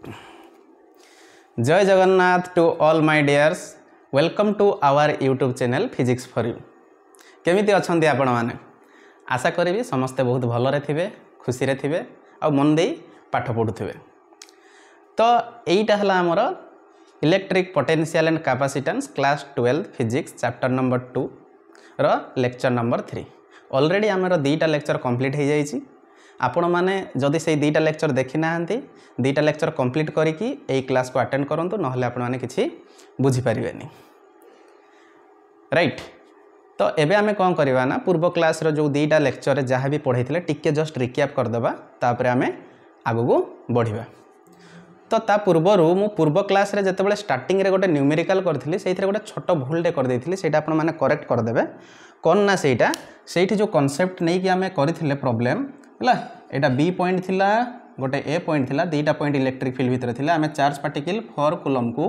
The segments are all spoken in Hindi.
जय Jagannath to all my dears welcome to our YouTube channel physics for you. केमिति अछंती आपण माने आशा करी समस्ते बहुत भलरे थिबे खुशी रे थिबे आ मन दे पाठ पढुथिबे। तो एईटा हला हमर electric potential and capacitance class 12 physics chapter number 2 रो लेक्चर नंबर 3। ऑलरेडी हमर दीटा लेक्चर कंप्लीट हो जाइछि। आपण माने जदि से दीटा लेक्चर देखि नाहंती दीटा लेक्चर कंप्लीट करिकि एई क्लास को अटेंड करंतु नहले आपण माने किछि बुझी परिबेनी। राइट। तो एबे आमे कोन करबा ना पूर्व क्लास रो जो दीटा लेक्चर जहाँ भी पढ़ाइथिले टिके जस्ट रिकैप कर देबा तापर आमे आगु को बढ़िबा। तो ता पूर्वरु मु पूर्व क्लास रे जते बेले स्टार्टिंग रे गोटे न्यूमेरिकल करथिली सेइथरे गोटे छोट भूल टे कर देथिली सेटा आपण माने करेक्ट कर देबे। कोन ना सेठी जो कांसेप्ट नै कि आमे करिथिले प्रॉब्लम हला एटा बी पॉइंट थिला गोटे ए पॉइंट थिला दीटा पॉइंट इलेक्ट्रिक फील्ड भितर थिला आमे चार्ज पार्टिकल 4 कूलम को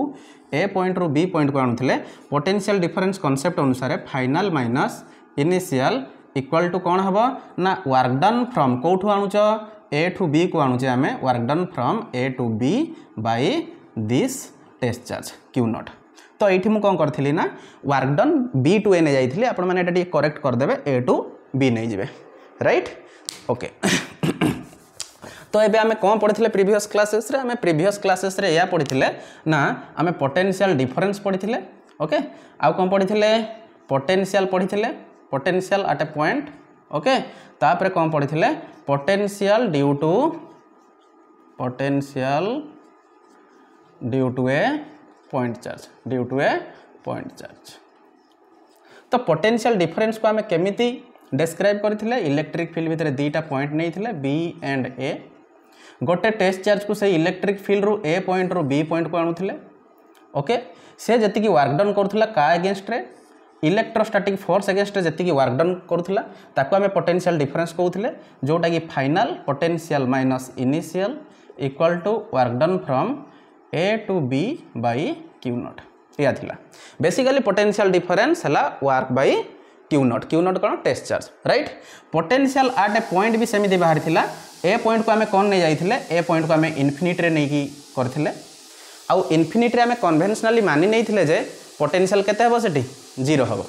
ए पॉइंट रो बी पॉइंट को आनुथिले पोटेंशियल डिफरेंस कांसेप्ट अनुसार final minus initial equal to कोन हबो ना वर्क डन फ्रॉम कोठु आनुच ए टू बी को आनुचे आमे work done from A to B by this test charge q naught. तो एठी मु कोन करथिली ना work done B to A ने जाइथिली आपण माने एटा करेक्ट कर देबे ए टू बी नै जिवे। Right okay. तो एबे आमे कोन पढिथिले प्रीवियस क्लासेस रे आमे प्रीवियस क्लासेस रे या पढिथिले ना आमे पोटेंशियल डिफरेंस पढिथिले। ओके आ कोन पढिथिले पोटेंशियल पढिथिले potential at A point. Okay तापर कोन पढिथिले potential due to a point charge तो पोटेंशियल डिफरेंस को आमे केमिति डिस्क्राइब करथिले इलेक्ट्रिक फील्ड भितर दीटा पॉइंट नैथिले बी एंड ए गोटे टेस्ट चार्ज को से इलेक्ट्रिक फील्ड रो ए पॉइंट रो बी पॉइंट को आणुथिले। ओके से जति की वर्क डन करथुला का अगेंस्ट रे इलेक्ट्रोस्टैटिक फोर्स अगेंस्ट रे जति की वर्क डन करथुला ताको हमें पोटेंशियल डिफरेंस कहउथिले जोटा की final potential minus initial equal to work done from A to B by Q naught. या थिला बेसिकली पोटेंशियल डिफरेंस हला वर्क बाय क्यू नॉट कौन test charge. Right. Potential at A point भी सेमिति बाहर थिला ए पॉइंट को आमे कौन नहीं जाइथिले ए पॉइंट को आमे इन्फिनिटी रे नहीं की करथिले आउ इन्फिनिटी रे आमे कन्वेंशनली मानि नहीं थिले जे पोटेंशियल केते हबो सेठी 0 हबो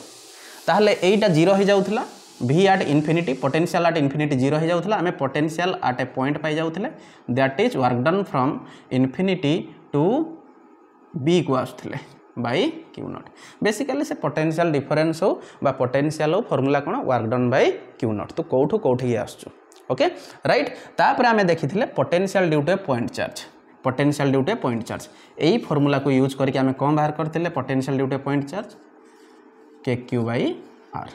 ताहले एटा 0 हो जाउथला v at infinity potential at infinity 0 हो जाउथला आमे पोटेंशियल एट ए पॉइंट पाई जाउथले that is work done from infinity to b को आस्थले बाय क्यू नॉट। बेसिकली से पोटेंशियल डिफरेंस हो बा पोटेंशियल हो फॉर्मूला कोन work done by Q naught. तो कोठु कोठी आसछु। Okay right. तापर आमे देखिथिले potential due to a point charge एई फॉर्मूला को यूज करके आमे कोन बाहर करथिले potential due to a point charge K Q by R.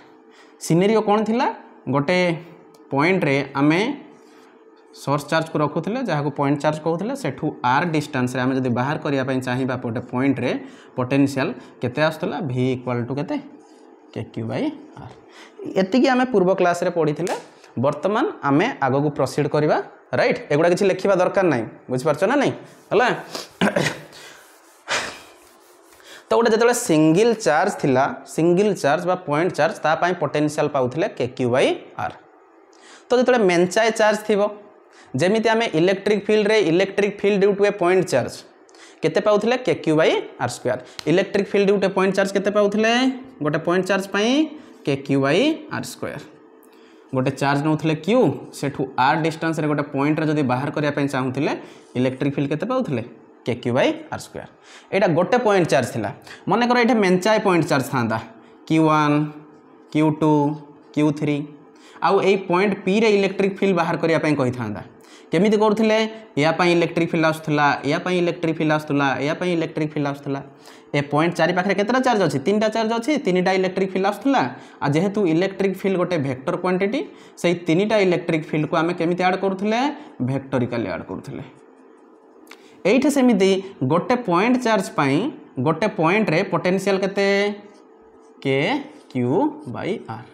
Scenario कोन थिला गोटे पॉइंट रे आमे सोर्स चार्ज को रखुथिले जहाँ को पॉइंट चार्ज कहउथिले सेठू आर डिस्टेंस रे आमे जदी बाहर करिया पई चाहिबा गोटे पॉइंट रे पोटेंशियल केते आस्तला v इक्वल टू केते के क्यू बाय आर। एति की आमे पूर्व क्लास रे पढिथिले वर्तमान आमे आगो को प्रोसीड करिबा। राइट। एगुडा किछि लेखिबा दरकार नै बुझि पारछो ना नै हला। तो गोटे जतले सिंगल चार्ज बा पॉइंट चार्ज ता पई potential पाउथिले k Q by are. तो जतले मेंचाय चार्ज थिबो जेमिति आमे electric field due to a point charge केते पाउथिले k Q by are square. Electric field due to a point charge केते पाउथिले गोटे पॉइंट चार्ज पई k Q by are square. गोटे चार्ज नउथिले क्यू सेठू आर डिस्टेंस रे गोटे पॉइंट रे जदी बाहर करिया पई चाहुथिले इलेक्ट्रिक फील्ड केते पाउथिले k Q by are square. एटा गोटे पॉइंट चार्ज थिला मने करो एठे मेंचाय point charge थांदा q1 q2 q3 आउ ए पॉइंट पी रे इलेक्ट्रिक फील्ड बाहर करिया पई कहि थांदा केमिति करथिले या पई इलेक्ट्रिक फील्ड आस्तला या पई इलेक्ट्रिक फील्ड आस्तला या पई इलेक्ट्रिक फील्ड आस्तला ए पॉइंट चारि पाखरे केतरा चार्ज अछि तीनटा चार्ज अछि तीनटा इलेक्ट्रिक फील्ड आस्तला आ जेहेतु इलेक्ट्रिक फील्ड गोटे वेक्टर क्वांटिटी सेही तीनटा इलेक्ट्रिक फील्ड को आमे केमिति ऐड करथिले वेक्टोरिकली ऐड करथिले। एइठे सेमिति गोटे पॉइंट चार्ज पई गोटे पॉइंट रे पोटेंशियल केते के क्यू बाय आर।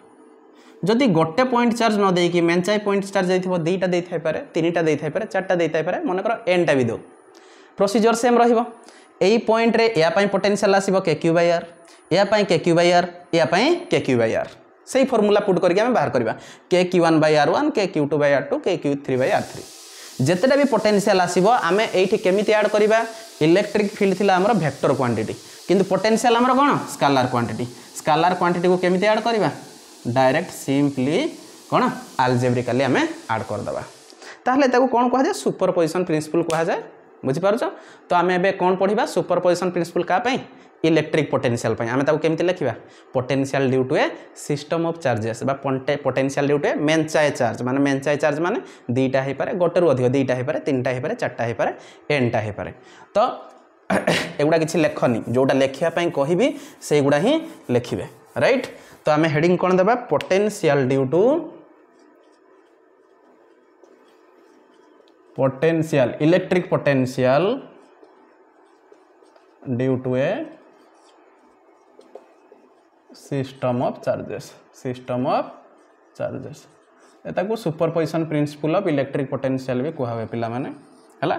जदि गोटे पॉइंट चार्ज न देकी मेंचाय पॉइंट चार्ज जाइथिबो दुईटा देई थाइ पारे तीनटा देई थाइ पारे चारटा देई थाइ पारे मन कर एन टा भी दो प्रोसीजर सेम रहिबो। एई पॉइंट रे या पई पोटेंशियल आसीबो के क्यू बाय आर या पई के क्यू बाय आर या पई के क्यू बाय आर सेही फार्मूला पुट करके हम बाहर करबा के क्यू1 बाय r1 के क्यू2 बाय r2 के क्यू3 बाय r3 जितेटा भी पोटेंशियल आसीबो आमे एठी केमिति ऐड करिबा इलेक्ट्रिक फील्ड थिला हमर वेक्टर क्वांटिटी किंतु पोटेंशियल हमर कोन स्केलर क्वांटिटी को केमिति ऐड करिबा डायरेक्ट सिंपली कोन अलजेब्रिकली आमे ऐड कर दबा ताहले ताको कोन कहै सुपरपोजिशन प्रिंसिपल कहै जाय बुझि पारछ तो आमे एबे कोन पढिबा सुपरपोजिशन प्रिंसिपल का पई इलेक्ट्रिक पोटेंशियल पई आमे ताको केमिति लिखिबा potential due to a system of charges बा पोटेंशियल ड्यू टू ए मेंचाए चार्ज माने दीटा हे पारे गोटे रु अधिक दीटा हे पारे तीनटा हे पारे चारटा हे पारे एनटा हे पारे तो एगुडा किछि लेखनी जोटा लेखिया पई कहिबी से गुडा ही लेखिबे राइट तो आमे हेडिंग कोन देबा potential due to electric potential due to a system of charges एता को superposition principle of electric potential भी कहवे पिला माने हला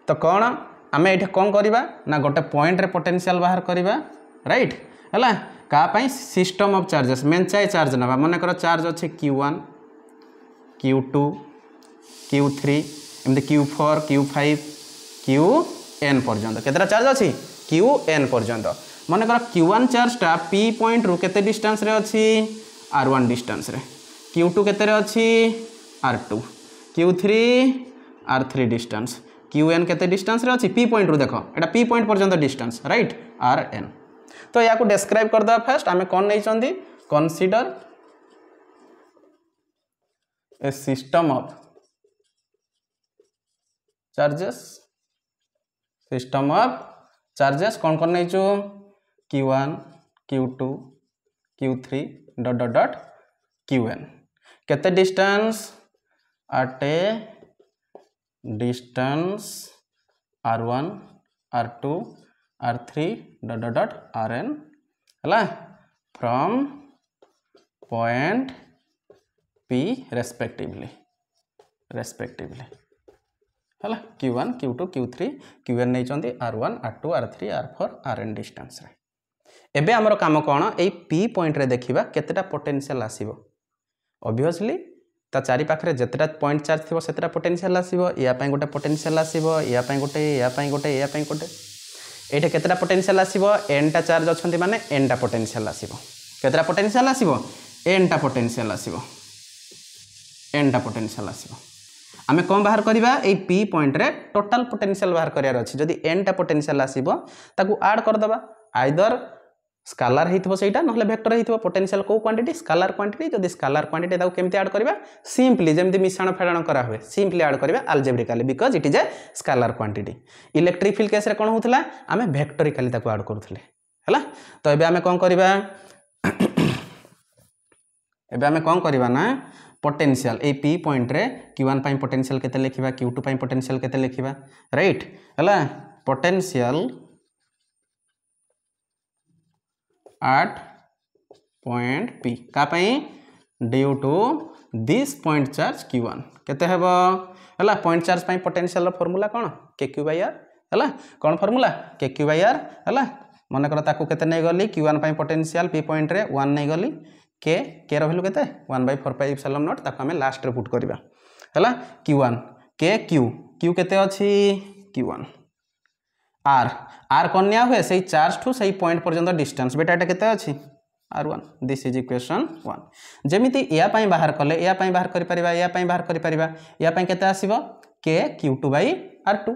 तो कोन आमे एठे कोन करिबा ना गोटे पॉइंट रे पोटेंशियल बाहर करिबा राइट हला का पई सिस्टम ऑफ चार्जेस मेंचाए चार्ज नबा माने कर चार्ज अछि q1 q2 q3 एमते q4 q5 qn पर्यंत केतरा चार्ज अछि qn पर्यंत माने कर q1 चार्ज टा p पॉइंट रु केते डिस्टेंस रे अछि r1 डिस्टेंस रे q2 केते रे अछि r2 q3 r3 distance qn केते डिस्टेंस रे अछि p पॉइंट रु देखो एटा p पॉइंट पर्यंत डिस्टेंस राइट rn तो या को डिस्क्राइब कर दबा फर्स्ट आमे कोन नै चंदी consider a system of charges कौन कौन नहीं चु q1 q2 q3 ... qn केते distance at a distance r1 r2 r3 ... rn हला फ्रॉम पॉइंट p रेस्पेक्टिवली हला q1 q2 q3 qn नै चंदी r1 r2 r3 r4 rn distance रे एबे हमर काम कोन ए p पॉइंट रे देखिबा केतेटा पोटेंशियल आसीबो ऑब्वियसली ता चारि पाखरे जेतेटा पॉइंट चार्ज थिबो सेतेटा पोटेंशियल आसीबो या पई गोटे पोटेंशियल आसीबो या पई गोटे एठे केतेटा पोटेंशियल आसीबो n टा चार्ज अछंती माने n टा पोटेंशियल आसीबो केतेटा पोटेंशियल आसीबो n टा पोटेंशियल आसीबो आमे कौन बाहर करिबा ए p पॉइंट रे टोटल पोटेंशियल बाहर करियार अछि जदि n टा पोटेंशियल आसीबो ताकू ऐड कर दबा आइदर स्केलर हेतिबो सेटा नहले वेक्टर हेतिबो पोटेंशियल को क्वांटिटी स्केलर क्वांटिटी जदि स्केलर क्वांटिटी ताकू केमति ऐड करिबा सिंपली जेमति मिश्रण फेडण करा हुए सिंपली ऐड करिबा algebraically because it is a scalar quantity electric field case रे कोन होतला आमे वेक्टरिकली ताकू ऐड करथले हला तो एबे आमे कोन करिबा ना पोटेंशियल ए p पॉइंट रे q1 पई पोटेंशियल केते लिखिबा q2 पई पोटेंशियल केते लिखिबा राइट हला पोटेंशियल एट पॉइंट p का पई due to this point charge q1 केते हेबो हला पॉइंट चार्ज पई पोटेंशियल रो फार्मूला कोन kq/r हला कोन फार्मूला kq/r हला माने कर ताकू केते नै गली q1 पई पोटेंशियल p पॉइंट रे 1 नै गली के रो वैल्यू केते 1/4πε0 ताको हमें लास्ट रे पुट करबा हला q1 k q केते अछि q1 r कोन्या हुए सही चार्ज टू सही पॉइंट पर्यंत डिस्टेंस बेटा एटा केते अछि r1 दिस इज इक्वेशन 1 जेमिति या पई बाहर कले या पई बाहर करि परिबा या पई बाहर करि परिबा या पई केते आसीबो k q2/r2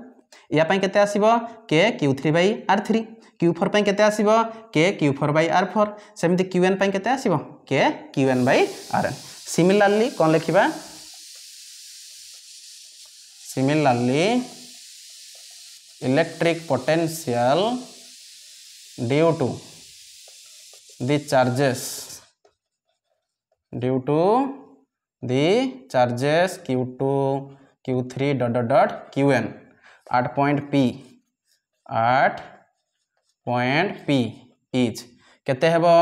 या पई केते आसीबो k q3/r3 q4 पई केते आसीबो k q4/r4 सेमिति qn पई केते आसीबो k qn/rn सिमिलरली कोन लिखिबा electric potential due to the charges q2 q3 ... qn at point p is केते हेबो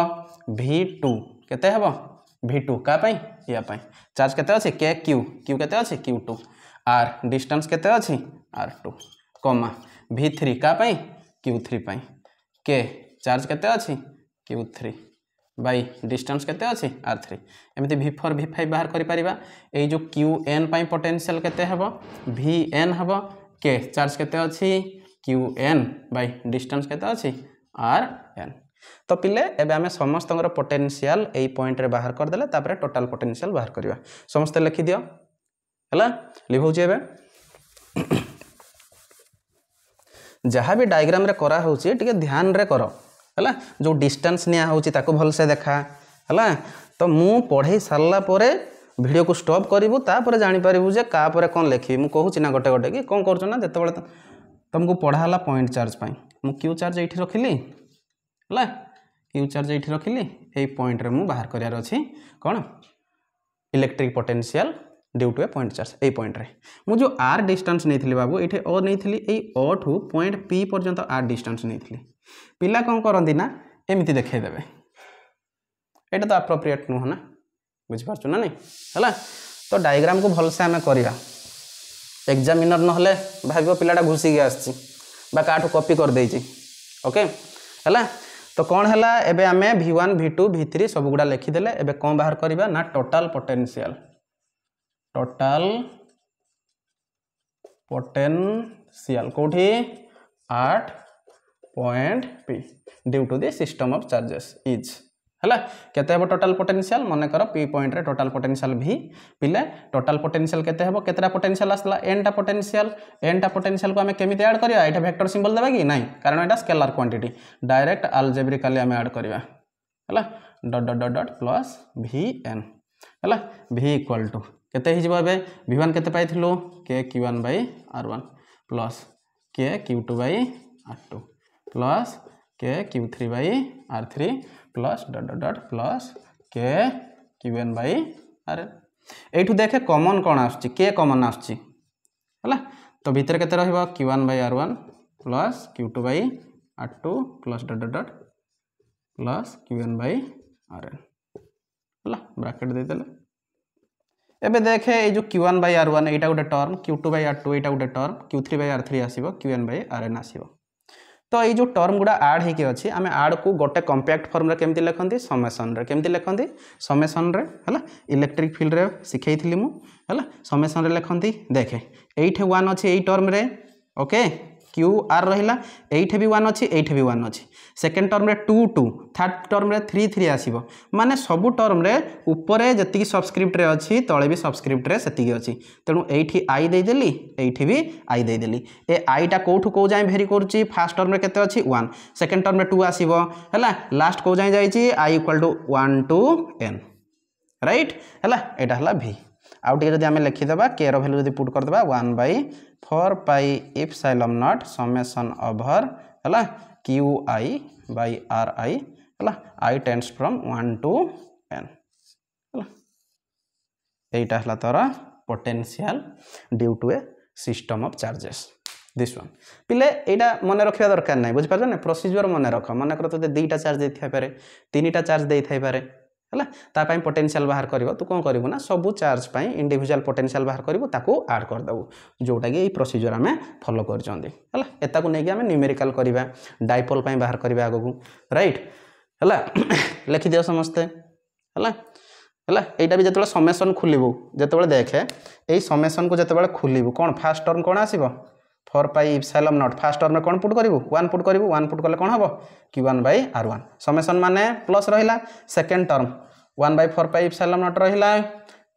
v2 केते हेबो v2 का पई या पई चार्ज केते अछि k q केते अछि q2 r डिस्टेंस केते अछि r2 कॉमा v3 का पई q3 पई k चार्ज केते अछि q3 बाई डिस्टेंस केते अछि r3 एमती v4 v5 बाहर करि परिबा ए जो qn पई पोटेंशियल केते हबो vn हबो के चार्ज केते अछि qn बाई डिस्टेंस केते अछि rn तो पिले एबे आमे समस्त पोटेंशियल एई पॉइंट रे बाहर कर देले तापर टोटल पोटेंशियल बाहर करिवा समस्त लिखि दियो हला लिखौ जेबे जहाँ भी डायग्राम रे करा होची टिके ध्यान रे करो हला जो डिस्टेंस निया होची ताको भल से देखा हला तो मु पढ़े सारला परे वीडियो को स्टॉप करिवु तापर जानि परिवु जे का परे कोन लेखि मु कहूची ना गोटे गोटे कि कोन करछ ना जते बेले तुमको पढ़ाला पॉइंट चार्ज पई मु क्यू चार्ज एठी रखिली हला क्यू चार्ज एठी रखिली ए पॉइंट रे मु बाहर करियार अछि कोन electric potential due to a point charge a point रे मु जो आर डिस्टेंस नहीं बाबू ये ओ नहीं ए ओ ठू पॉइंट पी पर्यंत आर डिस्टेंस नहीं पिला कौन करती ना एमती देखदेवे यहाँ तो अप्रोप्रिएट नुह ना बुझीपार ना नहीं है तो डायग्राम को भलसे आम करवा एग्जामिनर नहले भाव पिलाटा घुसिकी आसी काठू कॉपी कर देछि ओके है तो कौन है एबे आम v1 v2 v3 सब गुड़ा लिखिदेले एबे कौन बाहर करवा ना टोटल पोटेंशियल कोठी 8 point P due to the system of charges is है केते हेबो टोटल पोटेंशियल मन कर पी पॉइंट रे टोटल पोटेंशियल भी पिले टोटल पोटेंशियल केते हेबो केतरा पोटेंशियल आसला n टा पोटेंशियल को हमें केमिति ऐड करिया एटा वेक्टर सिंबल देबा कि नहीं कारण एटा स्केलर क्वांटिटी डायरेक्ट अलजेब्रिकली हमें ऐड करिया है dot dot dot dot plus vn है v इक्वल टू केते हिजबो एबे v1 केते पाइथिलु k q1 bye r1 plus k q2 by r2 plus k q3 by r3 plus dot dot dot plus k qn by r एठू देखे कॉमन कोन आछी k कॉमन आछी हला तो भीतर केते रहइबो q1 bye r1 plus q2 by r2 plus dot dot dot plus qn by rn हला ब्रैकेट दे देले एबे देखे ये जो q1 बाय r1 एटा गोटे टर्म q2 बाय r2 एटा गोटे टर्म q3 बाय r3 आसीबो qn बाय rn आसीबो तो ये जो टर्म गुड़ा आड होके अच्छी आम आड को गोटे कंपैक्ट फॉर्म रे केमती लिखंती समेसन रे केमती लिखंती समेसन रे हला इलेक्ट्रिक फील्ड रे सिखैथिली मु हला समेसन रे लिखंती देखे एठे 1 अछि एई टर्म रे ओके क्यू आर रहिला एठे भी 1 अछि एठे भी 1 अछि सेकंड टर्म रे 2 2 थर्ड टर्म रे 3 3 आसीबो माने सब टर्म रे ऊपर जति सबस्क्रिप्ट रे अछि तळे भी सबस्क्रिप्ट रे सेति अछि तेनु एठी आई दे देली एठी भी आई दे देली ए आई टा कोठु को जाय भेरी करछि फर्स्ट टर्म रे केते अछि 1 सेकंड टर्म रे 2 आसीबो हला लास्ट को जाय जायछि i equal to 1 to n right हला एटा हला v आउ टिके जदि हमें लिखि देबा k रो वैल्यू जदि पुट कर देबा 1 by 4 pi epsilon naught summation over हला qi बाय ri हला i tends from 1 to n हला एटा हला तोरा potential due to a system of charges this one पिले एटा मने रखिया दरकार नै बुझ पाछन प्रोसीजर मने रख मने कर तो दुईटा चार्ज देई थाइ पारे तीनटा चार्ज देई थाइ पारे हला ता पई पोटेंशियल बाहर करबो तू कोन करबो ना सब चार्ज पई इंडिविजुअल पोटेंशियल बाहर करबो ताको ऐड कर दबो जोटा कि ए प्रोसीजर हमें फॉलो कर जंदी हला एता को नै कि हमें न्यूमेरिकल करबा डाइपोल पई बाहर करबा आगो को राइट हला लिखि दियो समस्ते हला हला एटा भी जतबे समेशन खुलिबो जतबे देखे ए समेशन को जतबे खुलिबो कोन फर्स्ट टर्म कोन आसीबो 4 pi epsilon naught first term में कोन पुट करिवो 1 पुट करिवो 1 पुट करले कोन हबो q1 बाय r1 समेशन माने प्लस रहिला second term 1 by 4 pi epsilon naught रहिला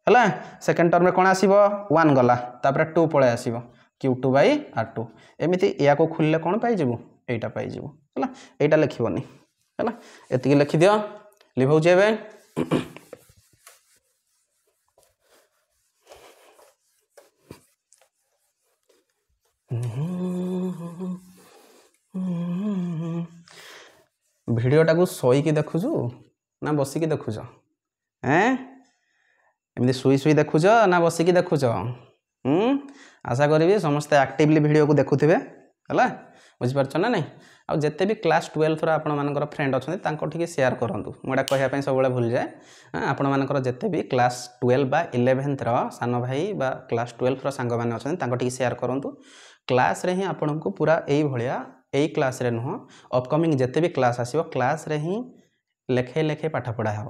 हला सेकंड टर्म में कोन आसीबो 1 गला तापर 2 पळे आसीबो q2 बाय r2 एमिति या को खुलले कोन पाई जेबो एटा पाई जेबो हला एटा लिखिबोनी हला एतिकी लिखि दियो लिखौ जेबे भिडियोटा को सोईकी देखुछु ना बसिकी देखुछ एमती शुई शुई देखुछ ना बसिकी देखुछ आशा करी समस्ते एक्टिवली वीडियो को देखुथे है बुझीपार ना नहीं आउ जिते भी क्लास 12 आपण मानकर फ्रेंड अच्छा ठीक शेयर करूँ मुझे कहवाई सब भूल जाए आपण मानकर जिते भी क्लास 12 बा 11th सान भाई बा क्लास 12 सांग मैंने अच्छा ठीक शेयर करूँ क्लास रे ही आपण को पूरा यही भाया यही क्लास रे नुह अपकमिंग जिते भी क्लास आसो क्लास रे ही लेखे लेखे पाठ पढ़ा हे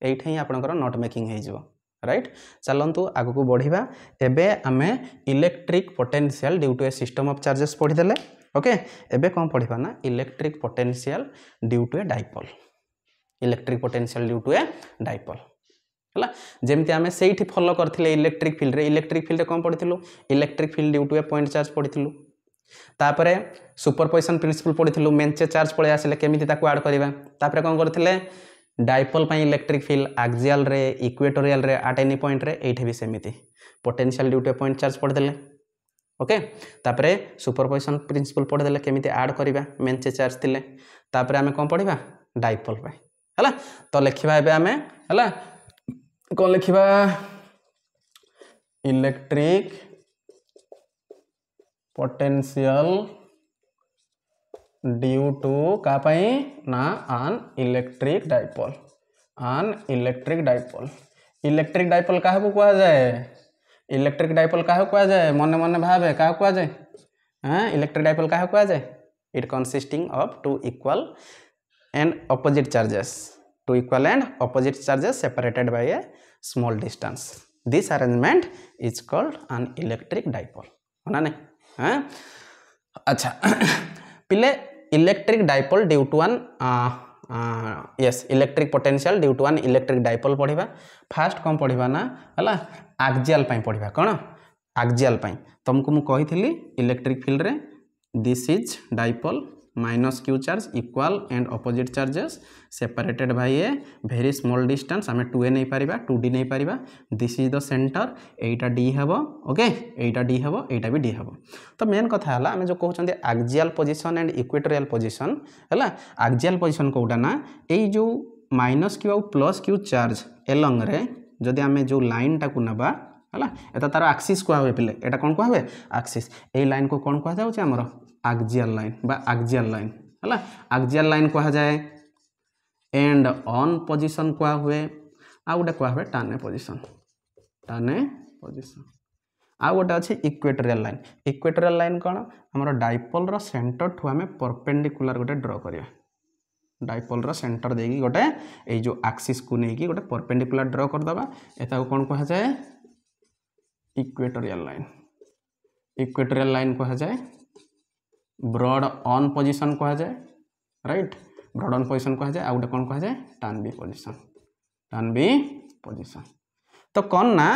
एठी ही आपनकर नोट मेकिंग हो राइट। चलतु आगक बढ़िया एबे आमे electric potential due to a system of charges पढ़ीदेले ओके। एबे कौन पढ़ा ना electric potential due to a dipole electric potential due to a dipole है जमती आम से फॉलो करते इलेक्ट्रिक फील्ड कौन पढ़ी electric field due to a point charge पढ़ी तापरे सुपरपोजिशन प्रिंसिपल पढ़ी मेंचे चार्ज पड़े आसिले केमिति ताकू ऐड करबा तापरे कौन करथिले डाइपोल पई इलेक्ट्रिक फील्ड एक्सियल रे इक्वेटोरियल रे एट एनी पॉइंट रे एठी भी सेमिति potential due to a point charge पढ़ी देले ओके। तापरे सुपरपोजिशन प्रिंसिपल पढ़ी देले केमिति ऐड करबा मेंचे चार्ज थिले तापरे आमे कौन पढ़िबा डाइपोल पई हला तो लिखिबा एबे आमे हला कौन लिखिबा इलेक्ट्रिक पोटेंशियल ड्यू टू का पाई ना आन इलेक्ट्रिक डाइपोल इलेक्ट्रिक डाइपोल क्या कह जाए इलेक्ट्रिक डाइपोल क्या कह जाए मन मन भावे क्या कह जाए हाँ इलेक्ट्रिक डाइपोल क्या कह जाए it consisting of two equal and opposite charges separated by a small distance this arrangement is called an electric dipole है ना नहीं हाँ अच्छा पिले electric dipole due to an yes electric potential due to an electric dipole पढ़ा फास्ट कौन पढ़ा ना है एक्सियल पढ़ा कौन एक्सियल तुमको मुझे कही इलेक्ट्रिक फील्ड रे this is dipole minus Q charge equal and opposite charges separated by a very small distance आम 2a नहीं पारिबा 2d नहीं Paribas this is the centre Etah d हेबो ओके एटा d हेबो एटा भी d हेबो। तो मेन कथा हला आम जो कहउछन्ते axial position and equatorial position हला एक्सियल पोजीशन कोउटा ना एई जो माइनस क्यू और प्लस क्यू चार्ज एलंग रे जदि आम जो लाइन टाकू नबा हला एता तार एक्सिस को हवे पिले एटा कोन को हवे एक्सिस एई लाइन को कोन को जाउछ हमर एक्सियल लाइन बा एक्सियल लाइन हला एक्सियल लाइन कहा जाए एंड ऑन पोजीशन क्या हुए आ गोटे क्या हुए टाने पोजीशन आ गोटे अच्छे इक्वेटोरियल लाइन कौन हमर डाइपोल रो सेंटर ठू आम परपेंडिकुलर गोटे ड्रॉ करिया डाइपोल रो सेंटर देगी गोटे ए जो एक्सिस को लेकिन गोटे परपेंडिकुलर ड्रॉ कर दबा एता कौन कहा जाए इक्वेटोरियल लाइन कहा जाए ब्रॉड ऑन पोजीशन कहा जाए राइट ब्रॉड ऑन पोजीशन कहा जाए आ गोटे कौन कहा जाए टान बी पोजीशन तो कौन ना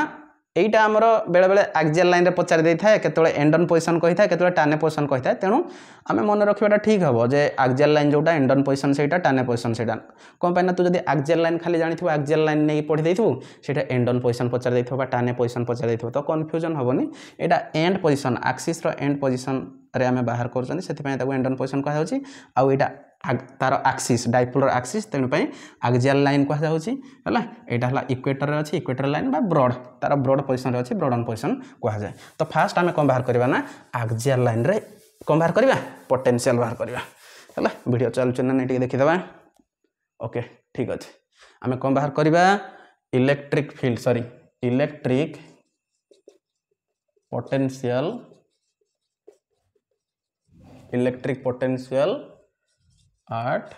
एटा आमर बेले बेले एक्सियल लाइन रे पचार दे थाए केतळे एंड ऑन पोजीशन कहि थाए केतळे टाने पोजीशन कहि थाए तेणु आमे मन रखिबाटा ठीक हबो जे एक्सियल लाइन जोटा एंड ऑन पोजीशन सेटा टाने पोजीशन सेटा कोन पाइना तू जदी एक्सियल लाइन खाली जानिथिबो एक्सियल लाइन नै पढि दैथु सेटा एंड ऑन पोजीशन पचार दैथबो बा टाने पोजीशन पचार दैथबो तो कन्फ्यूजन हबोनी एटा एंड पोजीशन एक्सिस रो एंड पोजीशन रे आमे बाहर करछन सेति पय ताको एंड ऑन पोजीशन कहा जाउची आ एटा तार एक्सिस डाइपोल रो एक्सिस तेणु पय एक्सियल लाइन कहा जाउची हला एटा हला इक्वेटर रे अछि इक्वेटर लाइन बा ब्रॉड तार ब्रॉड पोजीशन रे अछि ब्रॉड ऑन पोजीशन कहा जाए। तो फास्ट आमे कोन बाहर करबा ना एक्सियल लाइन रे कोन बाहर करबा पोटेंशियल बाहर करबा हला वीडियो चलु न नेटी देखि दबा ओके ठीक अछि आमे कोन बाहर करबा electric field sorry electric potential at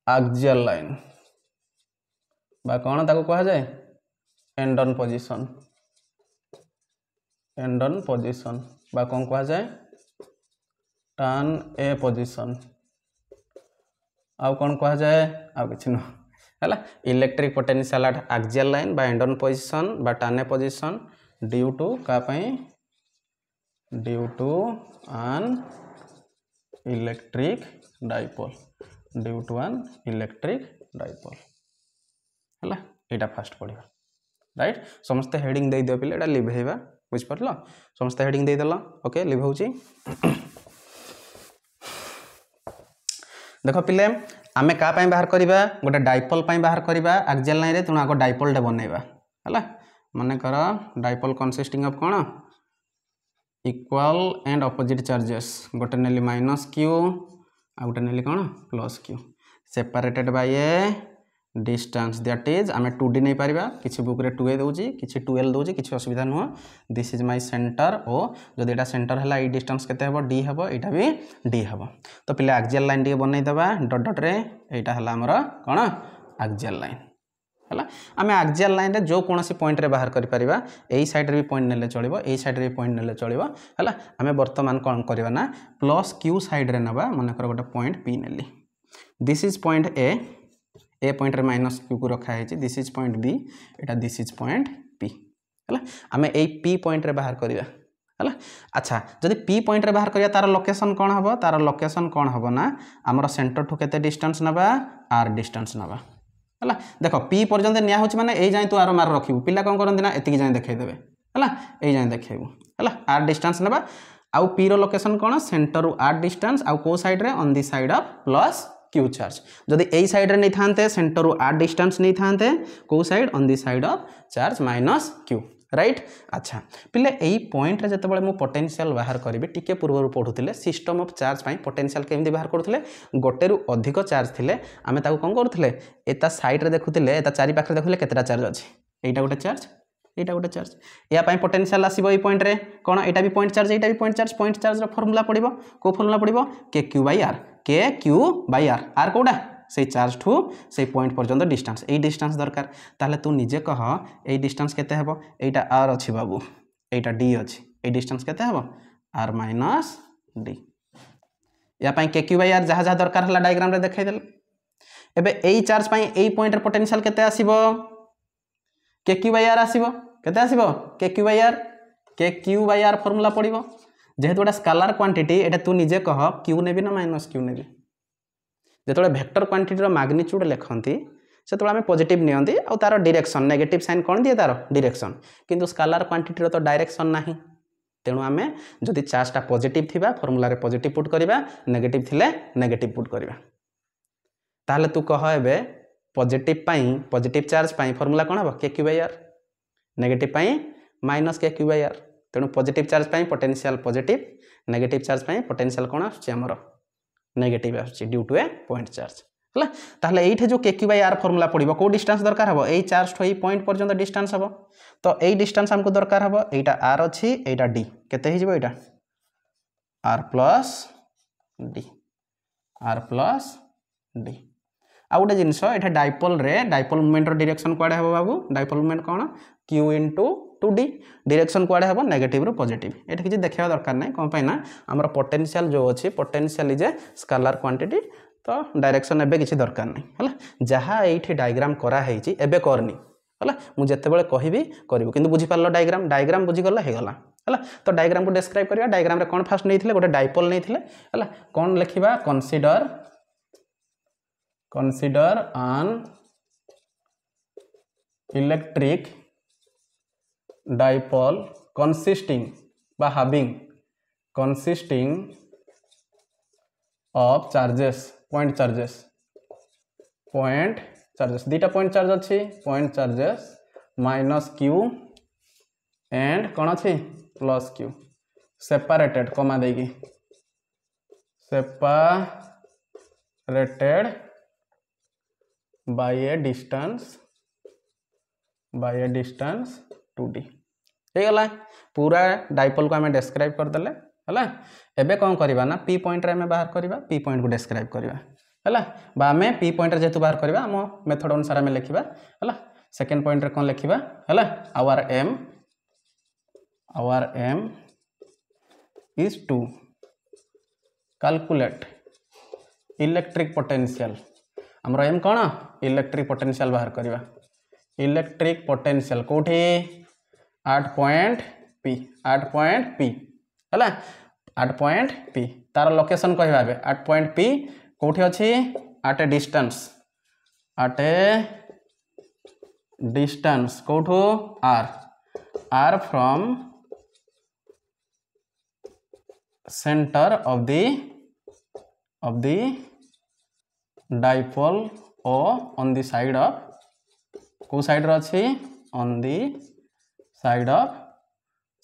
axial line बा कौन ताको कहा जाए एंड ऑन पोजीशन बा कौन कहा जाए टान ए पोजीशन आ कौन कहा जाए आ किछ न हला electric potential at axial line बा एंड ऑन पोजीशन बा tan A position due to का पई due to an electric dipole हला एटा फास्ट पढ़िबा राइट समस्त हेडिंग दे दियो पिले एटा लिभेबा बुझ परलो समस्त हेडिंग दे देला ओके लिभौची देखो पिले आमे का पई बाहर करिबा गोटे डाइपोल पई बाहर करिबा एक्सियल लाइन रे तुना आगो डाइपोल डे बनेबा हला माने कर dipole consisting of cone equal and opposite charges गोटे नेली माइनस क्यू आ गोटे नेली कौन plus Q separated by A distance that is आम 2D नहीं पारिबा किसी बुक रे 2A दउची किसी 2L दउची किसी असुविधा नुह दिस इज माय सेंटर ओ जदि एटा सेंटर हला ई डिस्टेंस केते हबो D हबो एटा भी D हबो तो पिले एक्सियल लाइन टी बनै दबा डॉट डॉट रे एटा हला हमर कोन एक्सियल लाइन हला आम एक्सियल लाइन रे जो कोनोसी पॉइंट रे बाहर करि परिबा एई साइड रे भी पॉइंट नेले चलिबो एई साइड रे भी पॉइंट नेले चलिबो हला आम वर्तमान कोन करबा ना प्लस Q साइड रे नबा मन कर गोटे पॉइंट P नेली this is point A point रे माइनस Q को रखा है दिस इज पॉइंट B एटा दिस इज पॉइंट P हला आम एई P पॉइंट रे बाहर करिया हला अच्छा जदि P पॉइंट रे बाहर करिया तार लोकेशन कोन हबो तार लोकेशन कोन हबो ना हमर सेंटर ठु केते डिस्टेंस नबा r डिस्टेंस नबा हला देखो P पर्यंत निया होची माने एई जाय तू आरो मार रखिबू पिला कोन करंती ना एतिकी जाय देखाइ देबे हला एई जाय देखाइबू हला r डिस्टेंस नबा आउ P रो लोकेशन कोन सेंटर रु r डिस्टेंस आउ को साइड रे on the side of plus Q charge जदि एई साइड रे नै थानते सेंटर रु r डिस्टेंस नै थानते को side on the side of charge minus Q right अच्छा पिले एई पॉइंट रे जते बळे मु पोटेंशियल बाहर करिवे टिके पूर्व पढुथिले सिस्टम ऑफ चार्ज पई पोटेंशियल केमदी बाहर करथले गोटे रु अधिक चार्ज थिले आमे ताको कोन करथले एता साइड रे देखुथिले एता चारि पाखरे देखुथिले केतेटा चार्ज अछि एटा गोटे चार्ज या पई पोटेंशियल आसीबो एई पॉइंट रे कोन एटा भी पॉइंट चार्ज रो फार्मूला पडिबो को फार्मूला पडिबो KQ/R KQ/R R कोडा से चार्ज ठू से पॉइंट पर्यंत डिस्टेंस ए डिस्टेंस दरकार ताले तू निजे कह ए डिस्टेंस केते हेबो एटा r अछि बाबू एटा d अछि ए डिस्टेंस केते हेबो r माइनस d या पई KQ/R जहा जहा दरकार हला डायग्राम रे देखाइ देल एबे एई चार्ज पई एई पॉइंट रे पोटेंशियल केते आसीबो KQ/R आसीबो केते आसीबो KQ/R फार्मूला पडिबो जेहेतु एटा स्केलर क्वांटिटी एटा तू निजे कह q नेबी ना माइनस q नेबी जेतोले वेक्टर क्वांटिटी रो मैग्नीट्यूड लेखंती सेतोले हमें पॉजिटिव नियंती आ तार डायरेक्शन नेगेटिव साइन कोन दिए तार डायरेक्शन किंतु स्केलर क्वांटिटी रो तो डायरेक्शन नाही तेणु आमे जदि चार्ज टा पॉजिटिव थिबा फार्मूला रे पॉजिटिव पुट करिबा नेगेटिव थिले नेगेटिव पुट करिबा ताले तू कह एबे पॉजिटिव चार्ज पई फार्मूला कोन हबो KQ/R नेगेटिव पई माइनस KQ/R तेणु पॉजिटिव चार्ज पई पोटेंशियल पॉजिटिव नेगेटिव चार्ज पई पोटेंशियल कोन आछि हमरो नेगेटिव आछि due to a point charge हला ताहले एइठे जो KQ/R फार्मूला पडिबो को डिस्टेंस दरकार हबो एई चार्ज ठो एई पॉइंट पर्यंत डिस्टेंस हबो तो एई डिस्टेंस हमको दरकार हबो एटा r अछि एटा d केते हिजबो एटा r प्लस d आ गोटे जिनस एटा डाइपोल मोमेंट रो डायरेक्शन कोआडे हबो बाबू डाइपोल मोमेंट कोन q * 2d डायरेक्शन कोआडे हबो नेगेटिव रो पॉजिटिव एटा किछि देखिया दरकार नै कोन पय ना हमर पोटेंशियल जो अछि potential is a scalar quantity तो डायरेक्शन एबे किछि दरकार नै हला जहा एठी डायग्राम करा हेछि एबे करनी हला मु जते बेले कहिबी करबो किंतु बुझी पारलो डायग्राम बुझी गला हे गला हला तो डायग्राम को डिस्क्राइब करिया डायग्राम रे कोन फास्ट नैथिले गोटे डाइपोल नैथिले हला कोन लिखिबा consider an electric dipole consisting of charges point charges dita point charge अछि point charges minus q and कोन अछि plus q separated comma देगी separated by a distance 2d हे गला पूरा डाइपोल को हमें डिस्क्राइब कर देले हला एबे कोन करबा ना p पॉइंट रे हमें बाहर करबा p पॉइंट को डिस्क्राइब करबा हला बा हमें p पॉइंट रे जेतु बाहर करबा हम मेथड अनुसार हमें लिखिबा हला सेकंड पॉइंट रे कोन लिखिबा हला our aim is to calculate electric potential हमरो एम कोन इलेक्ट्रिक पोटेंशियल बाहर करबा इलेक्ट्रिक पोटेंशियल कोठी 8 पॉइंट p हला 8 पॉइंट p तार लोकेशन कहबा बे 8 पॉइंट p कोठी अछि at a distance Kotho r from center of the dipole o on the side of को साइड रे अछि on the side of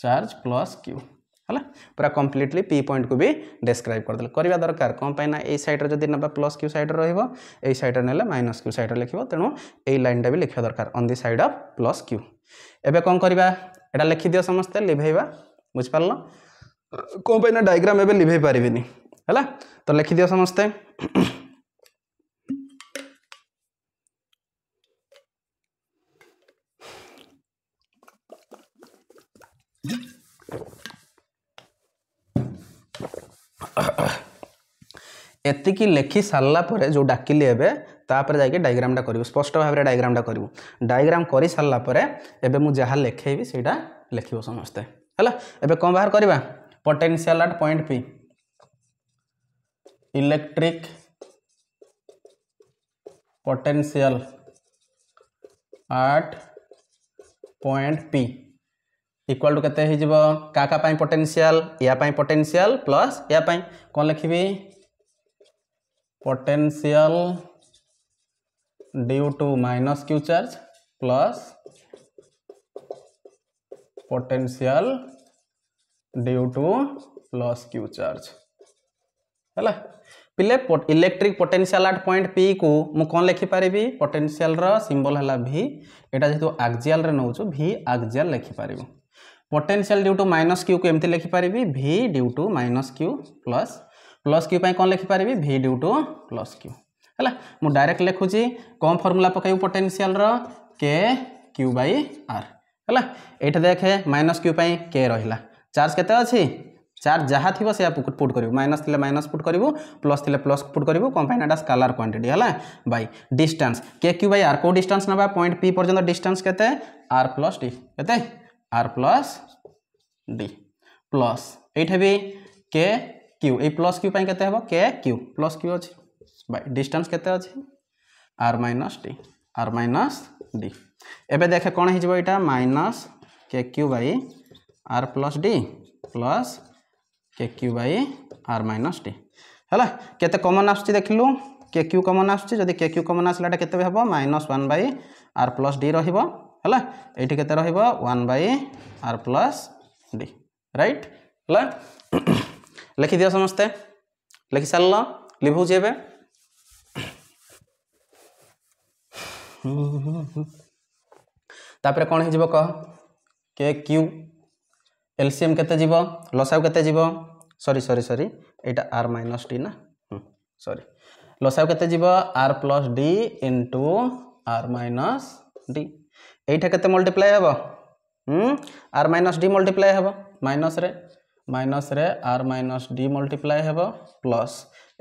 charge plus q है पूरा कम्प्लीटली पी पॉइंट को भी डिस्क्राइब करदे करवा दरकार कौन पाई ना ए साइड जब ना प्लस क्यू साइड रही साइड ने माइनस क्यू साइड लिख तेणु यही लाइनटा भी लिखा दरकार on the side of plus Q एबे कौन करवा एटा लिखि दियो समस्ते लिभेइबा बुझिपारल कौन पाई ना डायग्राम एबे लिभेइ पारिबिनी है तो लिखि दियो समस्ते एतिकी लिखि सारा पर जो डाकिली एबे तापर जाके डायग्रामटा करू स्पष्ट भाव में डायग्रामटा करू डायग्राम कर सारा पर एबे मु जहाँ लिखेबी सेटा लिखिबो समस्ते है एबे कौन बाहर करवा potential at point P electric potential at point P equal to केते हो जिवो का पाई पोटेंशियल या पाई पोटेंशियल प्लस या पाई कौन लिखिबी potential due to minus Q charge plus potential due to plus q charge है पिले electric potential at point P को मु कौन लिखिपारि पोटेंशियल रो सिंबल है भी एटा जेतु एक्सियल रे नौचु भी एक्सियल लिखिपारि potential due to minus q को एमती लिखिपारि भी due to minus Q plus plus q कौन लिखिपारि भी ड्यू टू प्लस क्यू है मु डायरेक्ट लिखुची कौन फॉर्मूला पकाइबू पोटेंशियल रो के क्यू बाई आर है ये देखे माइनस क्यू पाई के रहा चार्ज केते अच्छी चार्ज जहाँ थी से पुट करू माइनस थे माइनस पुट करू प्लस थे प्लस पुट करू कौन पाई स्केलर क्वांटिटी है बाई डिस्टेंस के क्यू बाई आर को डिस्टेंस ना पॉइंट पी पर्यंत डिस्टेंस केते आर प्लस डी केते आर प्लस डी प्लस ये भी के क्यू ए प्लस क्यू पाई केते हेबो के क्यू प्लस क्यू अच्छी बाई डिस्टेंस केते अच्छी आर माइनस डी एबे देखे कौन हो minus k q by are plus d plus k q by r minus d है केते कॉमन आसुची देखिलु के क्यू कॉमन आसुची जदि के क्यू कॉमन आसला केते हेबो minus 1 by are plus D रहिबो है एठी केते रहिबो 1 by are plus D right है लिखि दियो समस्ते लिखि सारल लिभुची एबे तापर कौन हो कह के क्यू एलसीएम केते जीवो लसाउ केते जीवो सॉरी सॉरी सॉरी एटा आर माइनस डी ना सॉरी लसाउ केते जीवो R plus D into R minus D एटा केते मल्टीप्लाई हेबो आर माइनस डी मल्टीप्लाई हेबो माइनस रे आर माइनस डी मल्टीप्लाई हेबो प्लस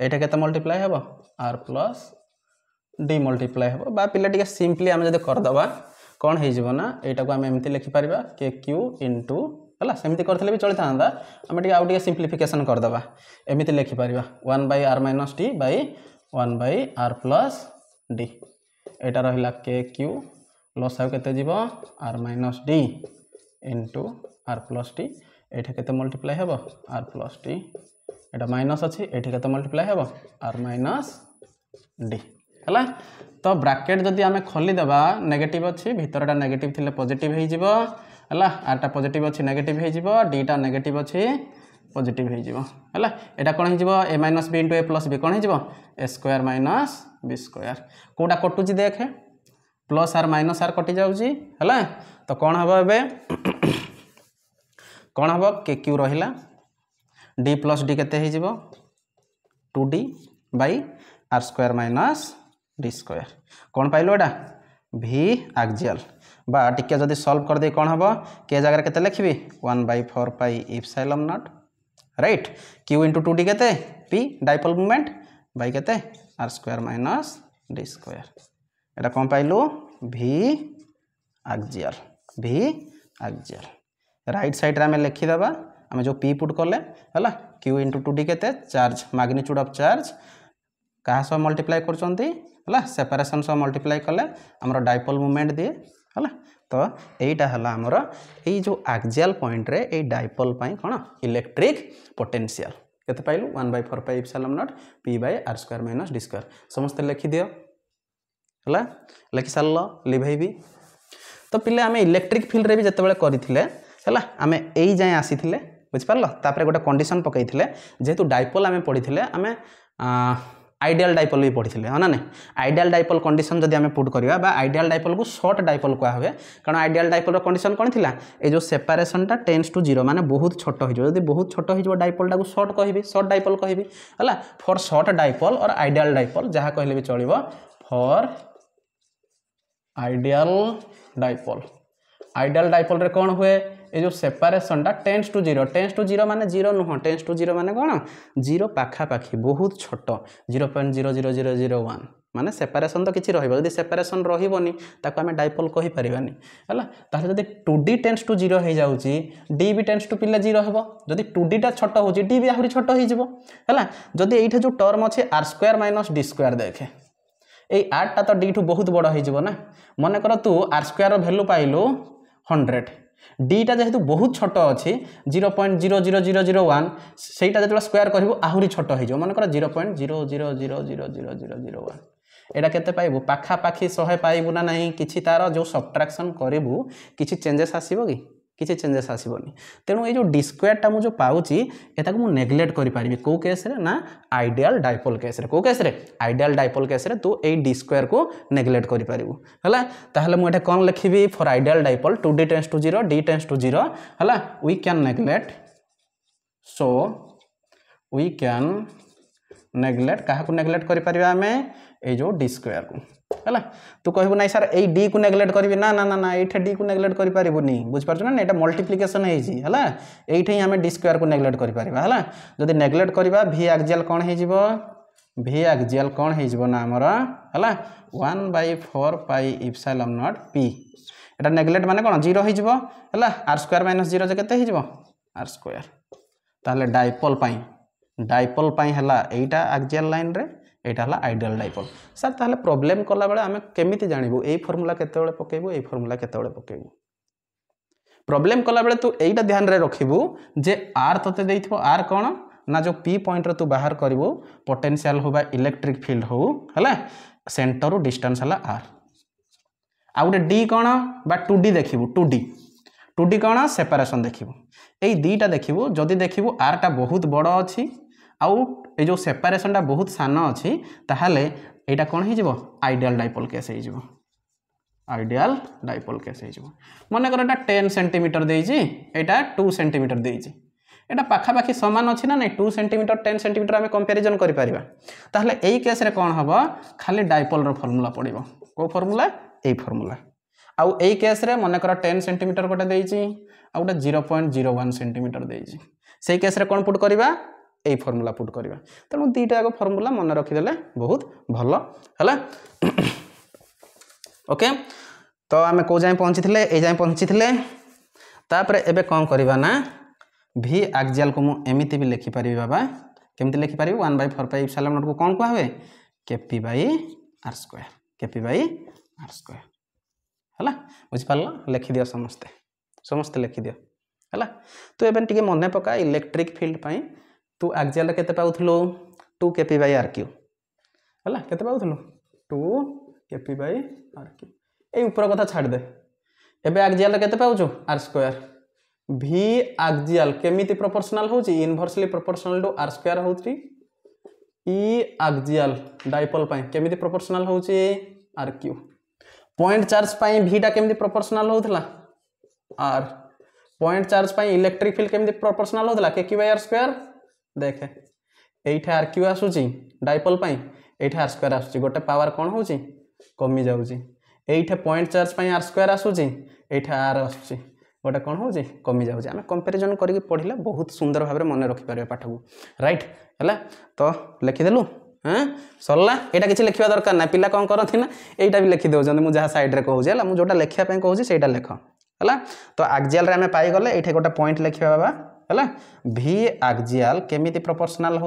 एटा केते मल्टीप्लाई हेबो आर प्लस डी मल्टीप्लाई हेबो बा पिला टिके सिंपली हम जदि कर दबा कौन हो जीवो ना एटा को हम एमती लिखि परिबा के क्यू इंटू है सेमती करथिले भी चलता आम टे आउ टे सिंप्लिफिकेशन करदे एमती लिखिपर 1 by r minus d by 1 by are plus d एटा रहिला के क्यू लस आउ केते जीवो r minus d into r plus d एठे केते मल्टीप्लाई हेबो आर प्लस डी एटा माइनस अच्छी एठे केते मल्टीप्लाई हेबो आर माइनस डी है तो ब्राकेट जदि आमे खोली देबा नेगेटिव अच्छी भितरटा नेगेटिव थिले पॉजिटिव हो जीवो है आरटा पॉजिटिव अच्छी नेगेटिव हो जीवो डीटा नेगेटिव अच्छी पॉजिटिव हो जीवो है एटा कोन हो जीवो a minus b into a plus b कोन हो जीवो a square minus b square कोटा कटुची देखे प्लस आर माइनस आर कटि जाउची है तो कौन हम एबे कौन हम के क्यू रहिला डी प्लस डी केते हो जीवो 2d by are square minus D square कौन पाइलो एटा भी एक्सियल बा टिके जदि सॉल्व कर दे कौन हम के जगह केते लिखबी 1/4 pi epsilon naught right q into 2d केते पी डाइपोल मोमेंट बाई केते r square minus D square एटा कौन पाइलो भी एक्सियल राइट साइड रे लिखिदेबा आम जो पी पुट कले है क्यू इंटू 2d केते चार्ज मैग्नीट्यूड ऑफ चार्ज क्या सह मल्टीप्लाई कर सेपरेशन सह मल्टीप्लाई कले आमर डाइपोल मोमेंट दिए है तो यहीटा है आमर ये जो एक्सियल पॉइंट रे ये डाइपोल पाई कौन इलेक्ट्रिक पोटेंशियल केते पाइलु 1/4 pi epsilon naught p by are square minus D square समस्त लिखि दियो है लिखि सारल लिभेबी तो पिले आम इलेक्ट्रिक फील्ड रे भी जिते करथिले है आम यही जाए आसी बुझिपार तापर गोटे कंडीशन पकई जेहेतु डाइपोल आम पढ़ी आम आइडियल डाइपोल भी पढ़ी हाँ ना नहीं आइडियल डाइपोल कंडीशन जब आम पुट करवा आइडियल डाइपोल को शॉर्ट डाइपोल कहा हुए कारण आइडियल डाइपोल कंडीशन कौन थी ये जो सेपारेशन टा टेंस टू 0 माने बहुत छोट हो बहुत छोट हो डाइपोल टाक शॉर्ट कहि शॉर्ट डाइपोल कहि है फॉर शॉर्ट डाइपोल और आइडियल डाइपोल जहाँ कहले भी चलो फॉर आइडियल डाइपोल रे कौन हुए ये जो सेपारेशन टा टेंस टू 0 माने 0 नुह टेंस टू 0 माने कौन 0 पाखापाखि बहुत छोट 0.00001 माने सेपारेशन तो किसी रही सेपारेशन रही ताको आम डाइपोल कहि परिबानी है ताहले जदि 2D टेंस टू 0 हो जाउची डी भी टेंस टू पिले 0 हेबो जदि 2D टा छोट होची डी भी आहुरी छोट हो जिवो है जदि एठे जो टर्म अछि r² - d² देखे ए r टा तो d ठू बहुत बड़ हो जिवो ना मन कर तू r² रो वैल्यू पाइलु 100 डी टा जेहेतु बहुत छोट अच्छी 0.00001 सेटा जो स्क्वायर करू आहरी छोट हो मन कर 0.0000001 एटा केते पाइबू पाखापाखि 100 पाइबू ना नहीं किछि तार जो सब्ट्रैक्शन करू किछि चेंजेस आसीबो कि किसी चेंजेस आसबनी तेणु ये डी स्क्वायर टा मुझे पाऊँगी एटा को नेग्लेक्ट करि पारिबी को केस रे ना आइडियल डाइपोल केस रे को केस रे आइडियल डाइपोल केस रे तू ए डी स्क्वायर को नेग्लेक्ट करि पारिबू हला ताहले मु एटा कोन लिखिबी for ideal dipole 2D tends to 0 d tends to 0 हला we can neglect so we can neglect काहा को नेग्लेक्ट करि पारिबा हमें ए जो डी स्क्वायर को है तू कहबू ना सर ए डी को नेग्लेक्ट करी ना ना ना ना ये डी को नेग्लेक्ट कर पारिबुनी बुझ पारछु ना एटा मल्टीप्लिकेशन है जी हला एठी हमें डी स्क्वायर को नेग्लेक्ट करि पारिबा हला जदि नेग्लेक्ट करबा v एक्सियल कोन हे जिवो v एक्सियल कोन हे जिवो ना हमर हला 1/4 pi epsilon not p Etah neglect माने कोन 0 हे जिवो हला r² - 0 जे केते हे जिवो r² ताले डाइपोल पाई हला एटा एक्सियल लाइन रे एटा हला आइडियल डाइपोल सर ताहले प्रॉब्लम कला बेले आमे केमिति जानिबो ए फार्मूला केते बेले पकेबो ए फार्मूला केते बेले पकेबो प्रॉब्लम कला बेले तू एटा ध्यान रे रखिबो जे r तते देइथबो r कोन ना जो p पॉइंट रे तू बाहर करिवो पोटेंशियल होबा इलेक्ट्रिक फील्ड हो हला सेंटर रो डिस्टेंस हला r आ उडे d कोन बा 2D देखिबो 2D कोन सेपरेशन देखिबो एई दीटा देखिबो जदी देखिबो r टा बहुत बड़ अछि आउ ये जो सेपरेशन टा बहुत सान अच्छी ताहले एटा कौन हो आइडियल डाइपोल केस हो आइडियल डाइपोल केस हो मन कर 10 सेंटीमीटर देइछि एटा 2 सेंटीमीटर देइछि एटा पाखापाखि समान अच्छी ना नहीं 2 सेंटीमीटर 10 सेंटीमीटर आम कंपेरिजन करि परिबा ताहले एई केस रे कौन हबो खाली डाइपोल रो फार्मूला पड़िबो को फार्मूला ए फार्मूला आउ एई केस रे मन कर 10 सेंटीमीटर गोटे देइछि आ गोटे 0.01 सेंटीमीटर देइछि सेई केस रे कौन पुट करिबा ए फॉर्मूला पुट करवा तेणु दीटा जाक फॉर्मूला मन रखिदेले बहुत भल है ओके तो आम कौ जाए पहुँची थे ए जाए पहुँची थे तापर एबे कौन करवा ना v एक्सियल को मुझे एमती भी लिखिपारि बाबा केमती लिखिपारि 1/4 पाई इप्सिलॉन नॉट को कौन कहा हुए kp/r² kp/r² है बुझिपार लिखिदियो समस्ते लिखिदियो है तो एबे टिके मन पका इलेक्ट्रिक फील्ड पाई तू एक्सियल केते पाउथलो 2 kp/r³ हला केते पाउथलो 2 kp/r³ ए ऊपर कथा छाड़ दे एबे एक्सियल केते पाउछु r² v एक्सियल केमिति प्रोपोर्शनल होची इनवर्सली प्रोपोर्शनल टू r² होची e एक्सियल डाइपोल पाई केमिति प्रोपोर्शनल होची r³ पॉइंट चार्ज पाई v टा केमिति प्रोपोर्शनल होथला r पॉइंट चार्ज पाई इलेक्ट्रिक फील्ड केमिति प्रोपोर्शनल होथला kq/r² देखे एठे r³ आसुची डाइपोल पाई एठे r² आसुची गोटे पावर कोन होची कमी जाउची एठे पॉइंट चार्ज पाई r² आसुची एठे r आसुची गोटे कोन होची कमी जाउची आमे कंपैरिजन करके पढिले बहुत सुंदर भाबरे मन रखि पारे पाठ को राइट हला तो लिखि देलु हां सरला एटा किछि लिखिबा दरकार ना पिला कोन करथि ना एटा भी लिखि देउ जने मु जहा साइड रे कहूजी हला मु जोटा लिखिया पई कहूजी सेटा लिख हला तो एक्सियल रे आमे पाई गले एठे गोटे पॉइंट लिखिबा बाबा हला v एक्सियल केमिति प्रोपोर्शनल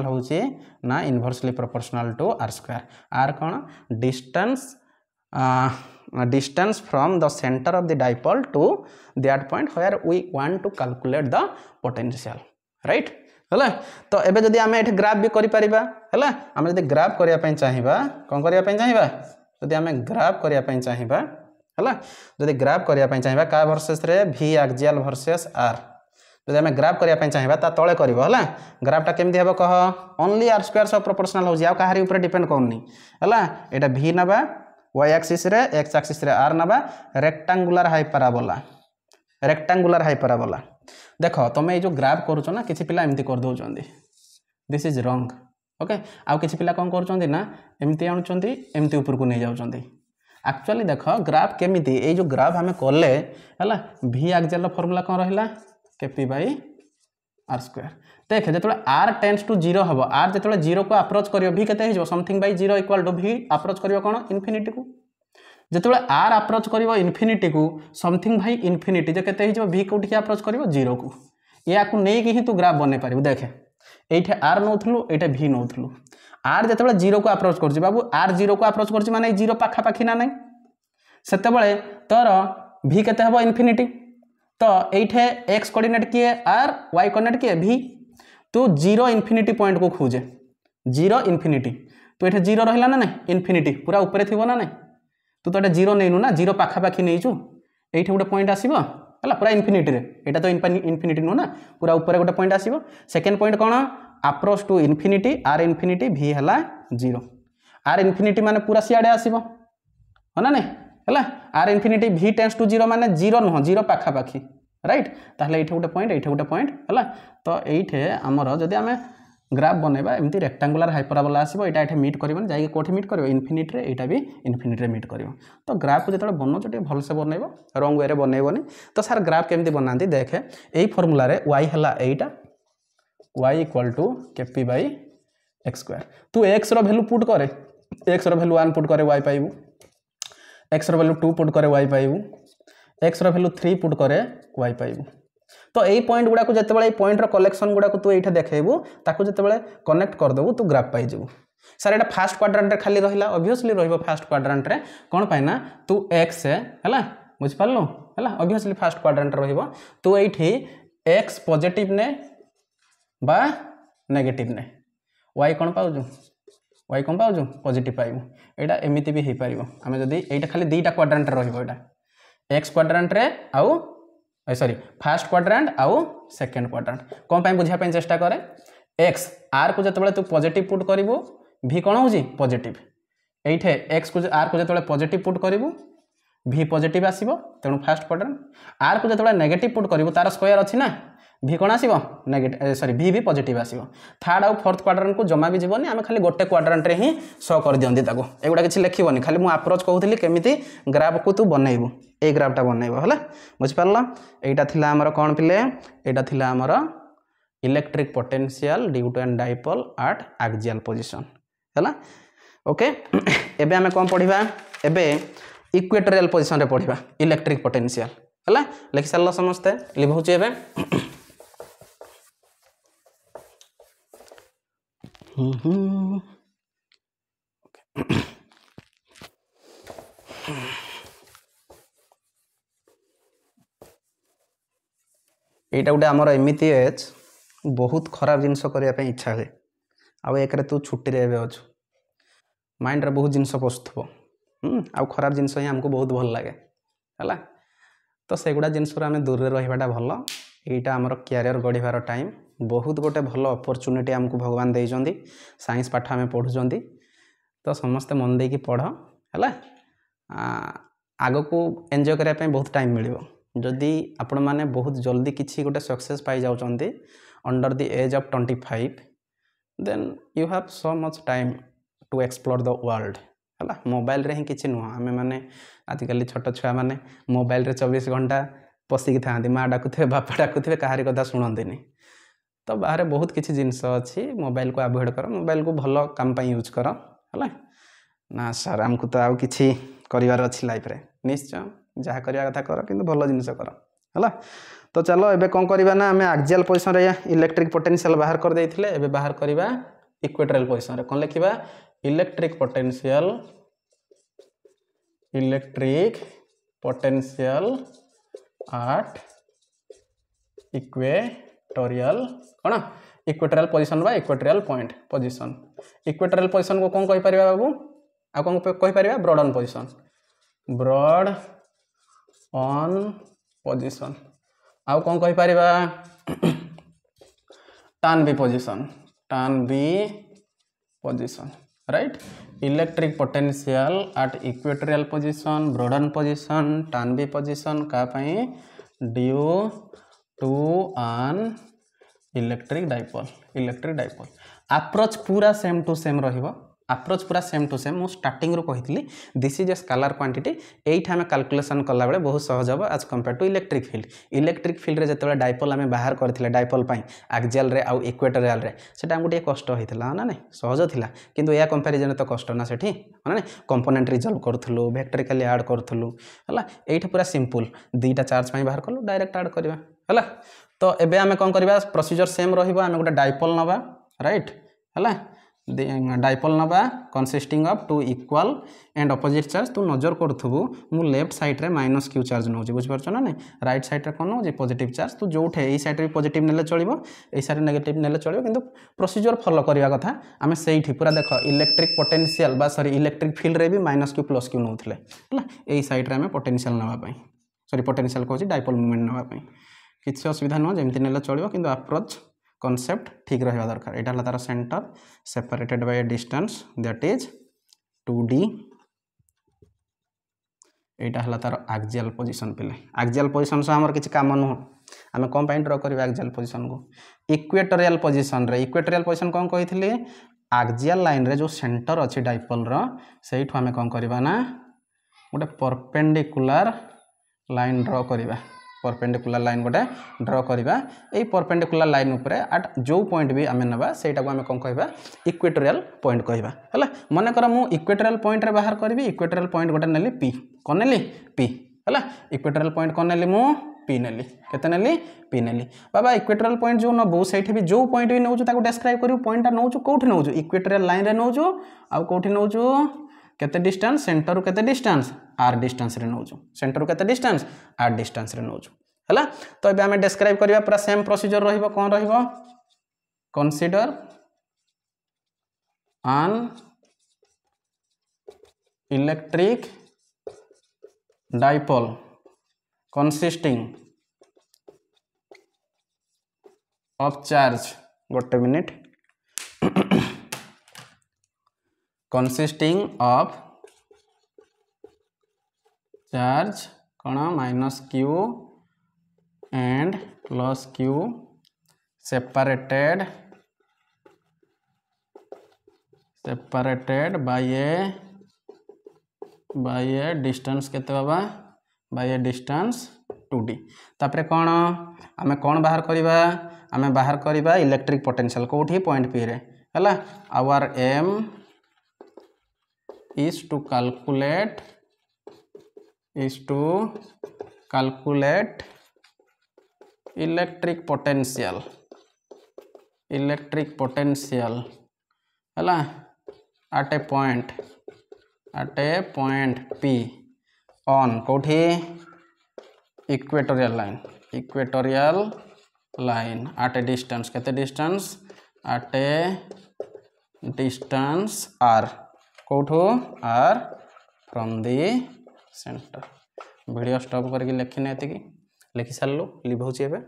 होची ना inversely proportional to r² r कोन distance from the centre of the dipole to that point where we want to calculate the potential right हला तो एबे जदी आमे एठे ग्राफ भी करि परिबा हला आमे जदी ग्राफ करिया पई चाहिबा कोन करिया पई चाहिबा जदी आमे ग्राफ करिया पई चाहिबा है जदि ग्राफ करने चाहिए क्या वर्सेस रे V एक्सियल वर्सेस R जब आम ग्राफ करने चाहिए तले कर ग्राफटा केमती हम कह ओनली आर स्क्वायर सब प्रोपोर्शनल हो कहारी ऊपर डिपेंड करनी है यहाँ V नवा y एक्सिस रे x एक्सिस रे R नवा रेक्टांगुलर हाइपराबोला देख तुम ये जो ग्राफ करुच ना किसी पिला एमती कर दौरान दिस इज रंग ओके आउ किसी पिला कौन कर ना एमती आणुंट एमती ऊपर को नहीं जाऊँच एक्चुअली देख ग्राफ केमिति ये जो ग्राफ आम कले है V एक्सियल फॉर्मूला कौन रहा KP बाई आर स्क्वायर देख जो R टेंड्स टू 0 हम R जो 0 को अप्रोच कर V के something by 0 equal to V approach कर कौन इनफिनिटी को जो R अप्रोच कर इनफिनिटी को समथिंग बाई इनफिनिटी जो के V को अप्रोच कर 0 को या नहीं ही तू ग्राफ बन पार देखे ये R नौलु ये V नौलु R जो 0 को अप्रोच कर बाबू R 0 को अप्रोच कर माने 0 पाखापाखि ना नहीं से तोर V के हम इनफिनिटी तो ये एक्स कोऑर्डिनेट किए R y कोऑर्डिनेट किए V तू 0 इनफिनिटी पॉइंट को खोजे 0 इनफिनिटी तो ये 0 रहा ना नहीं इनफिनिटी पूरा ऊपर थी ना नहीं तू तो 0 नहीं ना 0 पाखापाखि नहीं ये गोटे पॉइंट आसो है पूरा इनफिनिटी यहाँ तो इनफिनिटी नुह ना पूरा ऊपर गोटे पॉइंट आसो सेकेंड पॉइंट कौन approach to infinity R infinity V है 0 R इनफिनिटी माने पूरा सियाड़े आसो है ना नहीं है R infinity V tends to 0 माने 0 नुह 0 पाखापाखि राइट ताहले ये गोटे पॉइंट है तो ये आमर जदि आम ग्राफ बनवा एमती रेक्टांगुलर हाइपराबोला आसो यहाँ मीट कर जाकि कौटी मीट कर इनफिनिटी यहाँ भी इनफिनिटी मीट कर तो ग्राफ को जो बनाओ टे भलसे बनइब रंग वे बनइबनी तो सार ग्राफ केमती बनाती देखे यही फर्मूला y है यहीटा y equal to KP by x square तू x भैल्यू पुट करे x भैल्यू 1 पुट करे y पाइबू x भैल्यू 2 पुट करे y पाइबू x भैल्यू 3 पुट करे y पाइबू तो यही पॉइंट गुड़ा को जिते पॉइंटर कलेक्शन गुड़ा तू ये देखू ताकू जिते कनेक्ट करदेबू तू ग्राफ पाइबू सर यहाँ फास्ट क्वाड्रांट खाली रहा ऑब्वियसली फास्ट क्वाड्रांट रे कौन पाइना तू x है बुझिपारू है ऑब्वियसली फास्ट क्वाड्रांट तू ये x पॉजिटिव ने बा नेगेटिव ने y कौन पाऊँ y कौन पाऊँ पॉजिटिव पाइबू यहाँ एमती भी हो पार आम जदि यहाँ खाली 2टा क्वाड्रांट रहा एक्स क्वाड्रांट रे आउ सॉरी फास्ट क्वाड्रांट आउ सेकेंड क्वाड्रांट कौन पाई बुझापी चेष्टा करे एक्स आर को जो तू पॉजिटिव पुट करू भी कौन हो पॉजिटिव ये एक्स को आर को जो पॉजिटिव पुट करू भी पॉजिटिव आसो तेणु फास्ट क्वाड्रांट आर को जो नेगेटिव पुट करू तार स्क्वायर अच्छी ना भी कौन आसो नेगेटिव सॉरी भी पॉजिटिव आसो थर्ड आउ फोर्थ क्वाड्रांट को जमा भी जीवन आम खाली गोटे क्वाड्रांट रे ही शो कर दियंती ताको एगुड़ा किसी लिखिबनी खाली मु अप्रोच कहूली केमिति ग्राफ को तू बनइबू ए ग्राफटा बनइब है बुझिपार यहाँ थिला आमर कौन पिले यहाँ थिला आमर electric potential due to an dipole at axial position है ओके एबे आमे कौन पढ़िबा एबे इक्वेटोरियल पोजीशन रे पढ़िबा इलेक्ट्रिक पोटेंशियल है लिखि सारल समस्ते लिखौछि एबे यहाँ गोटे आमर एमती एज बहुत खराब जिनस करने इच्छा हुए आउ एक तू छुट्टी रे अच्छु माइंड रे बहुत जिनस पशुव आउ खराब जिनस ही आमको बहुत भल लगे है तो सेगुड़ा जिनस आम दूर रहीबाटा भल यहाँ आमर क्यारियर गढ़ार टाइम बहुत गोटे भल अपरचुनिटी आमको भगवान देइछन्ति साइंस पाठ आम पढ़ुंट तो समस्ते मन देकी पढ़ है आग को एंजॉय करने बहुत टाइम मिल जदि आपण मैंने बहुत जल्दी किसी गोटे सक्सेस पाई जाउछन्ति under the age of 25 then you have so much time to explore the world है मोबाइल रे ही किसी नुह आम मैंने आजिकल छोट छुआ मैंने मोबाइल रे 24 घंटा पशिकी था माँ डाकुथे बापा डाकुथे कहारी कथा शुणती तो बाहर बहुत किसी जिनस अच्छी मोबाइल को अवॉइड कर मोबाइल को भल काम यूज कर है ना सर आमको तो आउ किसी करार अच्छी लाइफ रे निश्चय जहाँ करवा कथा कर कि भल जिनस कर है तो चलो एबे कौन करवा ना आम एक्सियल पोजीशन रे इलेक्ट्रिक पोटेंशियल बाहर कर देथिले एबे बाहर करवा इक्वेटोरियल पोजीशन रे कौन लिखिबा इलेक्ट्रिक पोटेंशियल एट इक्वेटोरियल कौन इक्वेटोरियल पोजीशन बा equatorial point position equatorial position को कौन कहि परिबा बाबू आ कौन कहि परिबा ब्रॉडन पोजीशन ब्रॉड ऑन पोजिशन आउ कौन कहि परिबा turn B position right electric potential at equatorial position ब्रोडन पोजिशन टर्न बी पोजिशन का पई due to an electric dipole approach पूरा सेम टू सेम रहिबो अप्रोच पूरा सेम टू सेम मु स्टार्टिंग रू कहितली this is a scalar quantity एइठा हम कैलकुलेशन कला बेले बहुत सहज हो as compare to electric field रे जतबे डाइपोल आम बाहर करथिले डाइपोल पई एक्सियल रे आउ इक्वेटोरियल रे सेटा हमको टिके कष्ट होइथिला ना नै सहज थिला किंतु या कंपैरिजन तो कष्ट ना सेठी माने कंपोनेंट रिजल्व करथलु वेक्टरिकली ऐड करथलु हला एइठा पूरा सिंपल दीटा चार्ज पई बाहर करलु डायरेक्ट ऐड करबा हला तो एबे आमे कोन करबा प्रोसीजर सेम रहिबो आमे गोटे डाइपोल नबा राइट हला डाइपोल नबा consisting of two equal and opposite charge तू नजर करथबु मु लेफ्ट साइड रे माइनस क्यू चार्ज नौ बुझ परछ ना नै राइट साइड रे कोन नौ जे पॉजिटिव चार्ज तू जोठे ए साइड रे पॉजिटिव नेले चलिबो ए साइड रे नेगेटिव नेले चलिबो किंतु प्रोसीजर फॉलो करिया कथा आमे सेठी पूरा देखो इलेक्ट्रिक पोटेंशियल बा सॉरी इलेक्ट्रिक फील्ड रे भी माइनस क्यू प्लस क्यू नौथले हला ए साइड रे आमे पोटेंशियल नबा पई सॉरी पोटेंशियल कहछि डाइपोल मोमेंट नबा पई किछि असुविधा न जेमति नेले चलिबो किंतु अप्रोच कॉन्सेप्ट ठीक रहा दरकार एटा हला तार centre separated by A distance that is 2d एटा हला तार एक्सियल पोजीशन पेले एक्सियल पोजीशन से हमर किछि काम न आमे कोन पॉइंट ड्रा करबा एक्सियल पोजीशन को इक्वेटोरियल पोजीशन कोन कहिथिले एक्सियल लाइन रे जो सेंटर अछि डाइपोल रो सेइठो आमे कोन करबा ना गोटे परपेंडिकुलर लाइन ड्रा करबा परपेंडिकुलर लाइन गोटे ड्रा करबा ए परपेंडिकुलर लाइन ऊपर एट जो पॉइंट भी आमे नबा सेटा को आमे कोन कहबा इक्वेटोरियल पॉइंट कहबा हला माने कर मु इक्वेटोरियल पॉइंट रे बाहर करबी इक्वेटोरियल पॉइंट गोटे नेली p कोन नेली p हला इक्वेटोरियल पॉइंट कोन नेली मु p नेली केते नेली p नेली बाबा इक्वेटोरियल पॉइंट जो नबो सेठी भी जो पॉइंट भी नौजु ताको डिस्क्राइब करियो पॉइंट ता नौजु कोठी नौजु इक्वेटोरियल लाइन रे नौजु आ कोठी नौजु केते डिस्टेंस सेंटर रो केते डिस्टेंस r डिस्टेंस रे नौजु सेंटर रो केते डिस्टेंस r डिस्टेंस रे नौजु हला तो एबे हमें डिस्क्राइब करिया पूरा सेम प्रोसीजर रहिबो कोन रहिबो consider an electric dipole consisting of charge गोटे मिनिट consisting of charge कौन minus q and plus q separated by a distance केते बाबा by a distance 2d तापरे कौन आमे कौन बाहर करिबा आमे बाहर करिबा इलेक्ट्रिक पोटेंशियल कोठी पॉइंट p रे हला our aim is to calculate electric potential हला at a point p on कोठी equatorial line at a distance केते distance at a distance r कोठो r from the center video stop करके लिखिने एतिकी लिखि सारलो लिभौछि एबे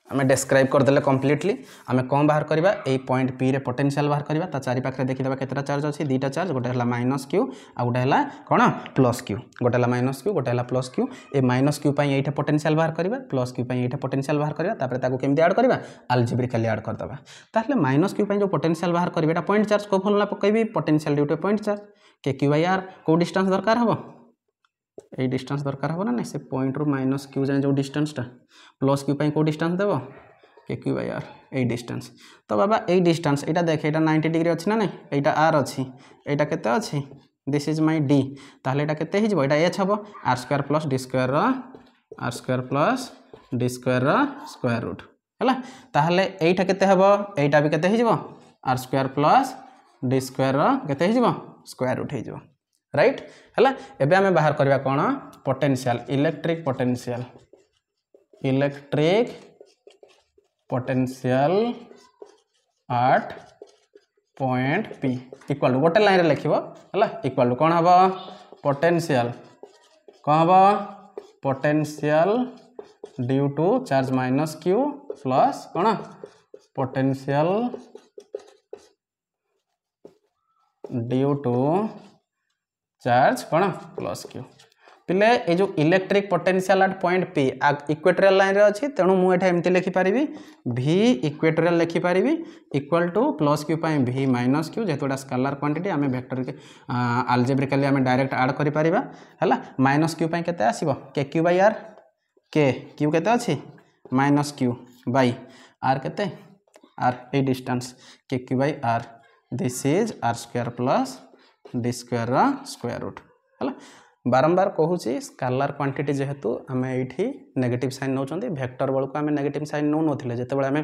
आमे डिस्क्राइब कर देले कंप्लीटली आमे कोन बाहर करबा ए पॉइंट p रे पोटेंशियल बाहर करबा ता चारि पाखरे देखि देबा केतरा चार्ज अछि दीटा चार्ज गोटे हला माइनस q आ गोटे हला कोन प्लस q गोटे हला माइनस q गोटे हला प्लस q ए माइनस q पई एठे पोटेंशियल बाहर करबा प्लस q पई एठे पोटेंशियल बाहर करबा तापर ताको केमि ऐड करबा अलजेब्रिकली ऐड कर दबा ताहले माइनस q पई जो पोटेंशियल बाहर करबा एटा पॉइंट चार्ज को फॉर्मूला पकैबी potential due to point charge k q/r को डिस्टेंस दरकार हबो ए डिस्टेंस दरकार हबो ना नै से पॉइंट रो माइनस q जाय जो डिस्टेंस ता प्लस q पई को डिस्टेंस देबो के q/r ए डिस्टेंस तो बाबा ए डिस्टेंस एटा देख एटा 90 डिग्री अछि ना नै एटा r अछि एटा केते अछि दिस इज माय d ताहले एटा केते हि जबो एटा h हबो r² + d² रो स्क्वायर रूट हला ताहले एटा केते हबो एटा भी केते हि जबो r² + d² रो केते हि जबो स्क्वायर रूट हि जबो राइट हला एबे हमें बाहर करबा कोन potential electric potential at point P equal to गोटे लाइन रे लिखिबो हला इक्वल टू कोन हबो पोटेंशियल कोन हबो potential due to charge minus Q plus कोन पोटेंशियल ड्यू टू चार्ज कोन प्लस क्यू पिले ये जो electric potential at point P equatorial line रे अछि तेणु मु एठा एमती लिखि पारिबी v इक्वेटोरियल लिखि पारिबी इक्वल टू प्लस क्यू पाई v माइनस क्यू जेतु एटा स्केलर क्वांटिटी आमे वेक्टर के अलजेब्रिकली आमे डायरेक्ट ऐड करि पारिबा हला माइनस क्यू पाई केते आसीबो k q by r k q केते अछि माइनस क्यू बाय r केते r a distance k q by r this is r square plus d square रा स्क्वायर रूट हला बारंबार कहूँ स्केलर क्वांटिटी जेहेतु आम ये नेगेटिव साइन नौ वेक्टर बेलू आम नेगेटिव साइन नौ नाते जो आम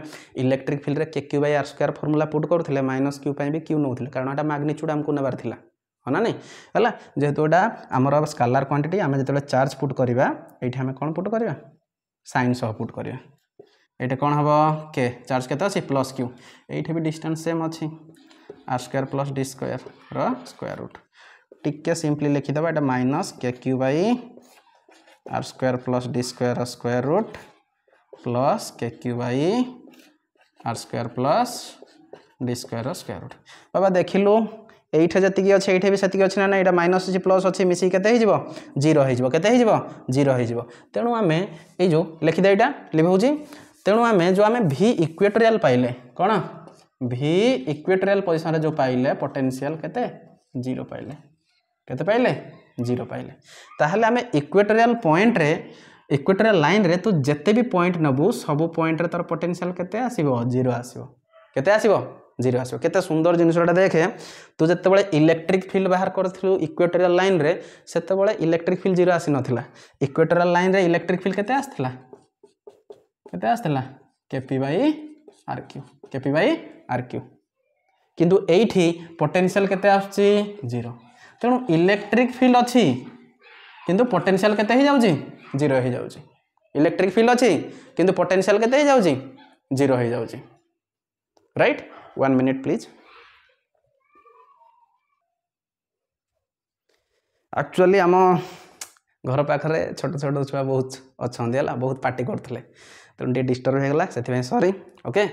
इलेक्ट्रिक फील्ड के Q by are square formula put करूँ माइनस क्यू भी क्यू नौ कारण यहाँ मैग्नीट्यूड आमको नेबार थिला है ना नहीं है जेहेतु एटा आमर स्केलर क्वांटिटी आम जो चार्ज पुट करवा ये आम कौन पुट करवा साइन सह पुट करवा ये कौन हम के चार्ज के प्लस क्यू ये भी डिस्टेंस सेम अच्छी r square plus d square square root टिके सिंपली लिखिदेव एटा minus k q by are square plus d square square root plus k q by are square plus d square square root बाबा देखिलु एइठे जतिकी अच्छे एइठे भी सेतिकी अच्छे ना एटा माइनस अछि प्लस अछि मिसी केते हिजबो 0 हिजबो केते हिजबो 0 हिजबो तेणु आमे ए जो लिखि दे एटा लिखौजी तेणु आमे जो आमे v इक्वेटोरियल पाइले कोन v इक्वेटोरियल पोजीशन रे जो पाइले पोटेंशियल केते 0 पाइले केते पाइले 0 पाइले ताहले आमे इक्वेटोरियल पॉइंट रे इक्वेटोरियल लाइन रे तू जत्ते भी पॉइंट नबू सब पॉइंट रे तोर पोटेंशियल केते आसीबो 0 आसीबो केते आसीबो 0 आसीबो केते सुंदर जिनिसटा देखे तू जत्ते बळे इलेक्ट्रिक फील्ड बाहर करथिलु इक्वेटोरियल लाइन रे सेते बळे इलेक्ट्रिक फील्ड 0 आसी नथिला इक्वेटोरियल लाइन रे इलेक्ट्रिक फील्ड केते आस्थिला केपी बाई आर क्यू किंतु एठी पोटेंशियल केते आछी 0 तेणु इलेक्ट्रिक फील्ड अच्छी किंतु पोटेंशियल केते ही जाउची 0 ही जाउची इलेक्ट्रिक फील्ड अच्छी किंतु पोटेंशियल केते ही जाउची 0 ही जाउची राइट 1 मिनिट प्लीज एक्चुअली आम घर पाखरे छोट छोट छुआ बहुत अच्छा बहुत पार्टी करते तेणु डिस्टर्ब हो गला से सॉरी ओके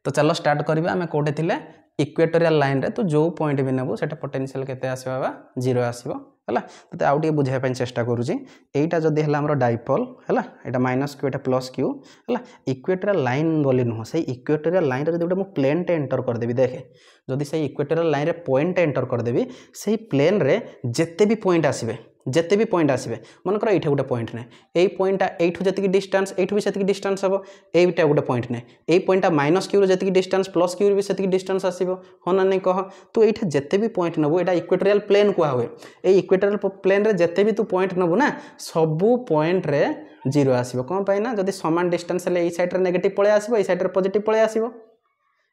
तो चलो स्टार्ट करवा आम कौटे थिले इक्वेटोरियल लाइन रे तो जो पॉइंट भी नेबो सेटा पोटेंशियल केते आसीबा बा 0 आसीबो हला तते आउ टे बुझाय पय चेष्टा करूची एटा जदी हला हमरो डाइपोल हला एटा माइनस क्यू एटा प्लस क्यू हला इक्वेटोरियल लाइन बोली न हो सही इक्वेटोरियल लाइन रे जदी मु प्लेन टे एंटर कर देबी देखे जदी सही इक्वेटोरियल लाइन रे पॉइंट एंटर कर देबी सही प्लेन रे जत्ते भी पॉइंट आसीबे जत्ते भी पॉइंट आसीबे मन कर एठे गोटे पॉइंट ने एई पॉइंटा एठु जतिकी डिस्टेंस एठु भी सेतिकी डिस्टेंस हबो एइटा गोटे पॉइंट ने एई पॉइंटा माइनस क्यू रे जतिकी डिस्टेंस प्लस क्यू रे भी सेतिकी डिस्टेंस आसीबो हो ना नहीं कह तू एठे जत्ते भी पॉइंट नबो एटा इक्वेटोरियल प्लेन को हुए एई इक्वेटोरियल प्लेन रे जत्ते भी तू पॉइंट नबो ना सबु पॉइंट रे 0 आसीबो कोन पय ना जदी समान डिस्टेंस ले एई साइड रे नेगेटिव पळे आसीबो एई साइड रे पॉजिटिव पळे आसीबो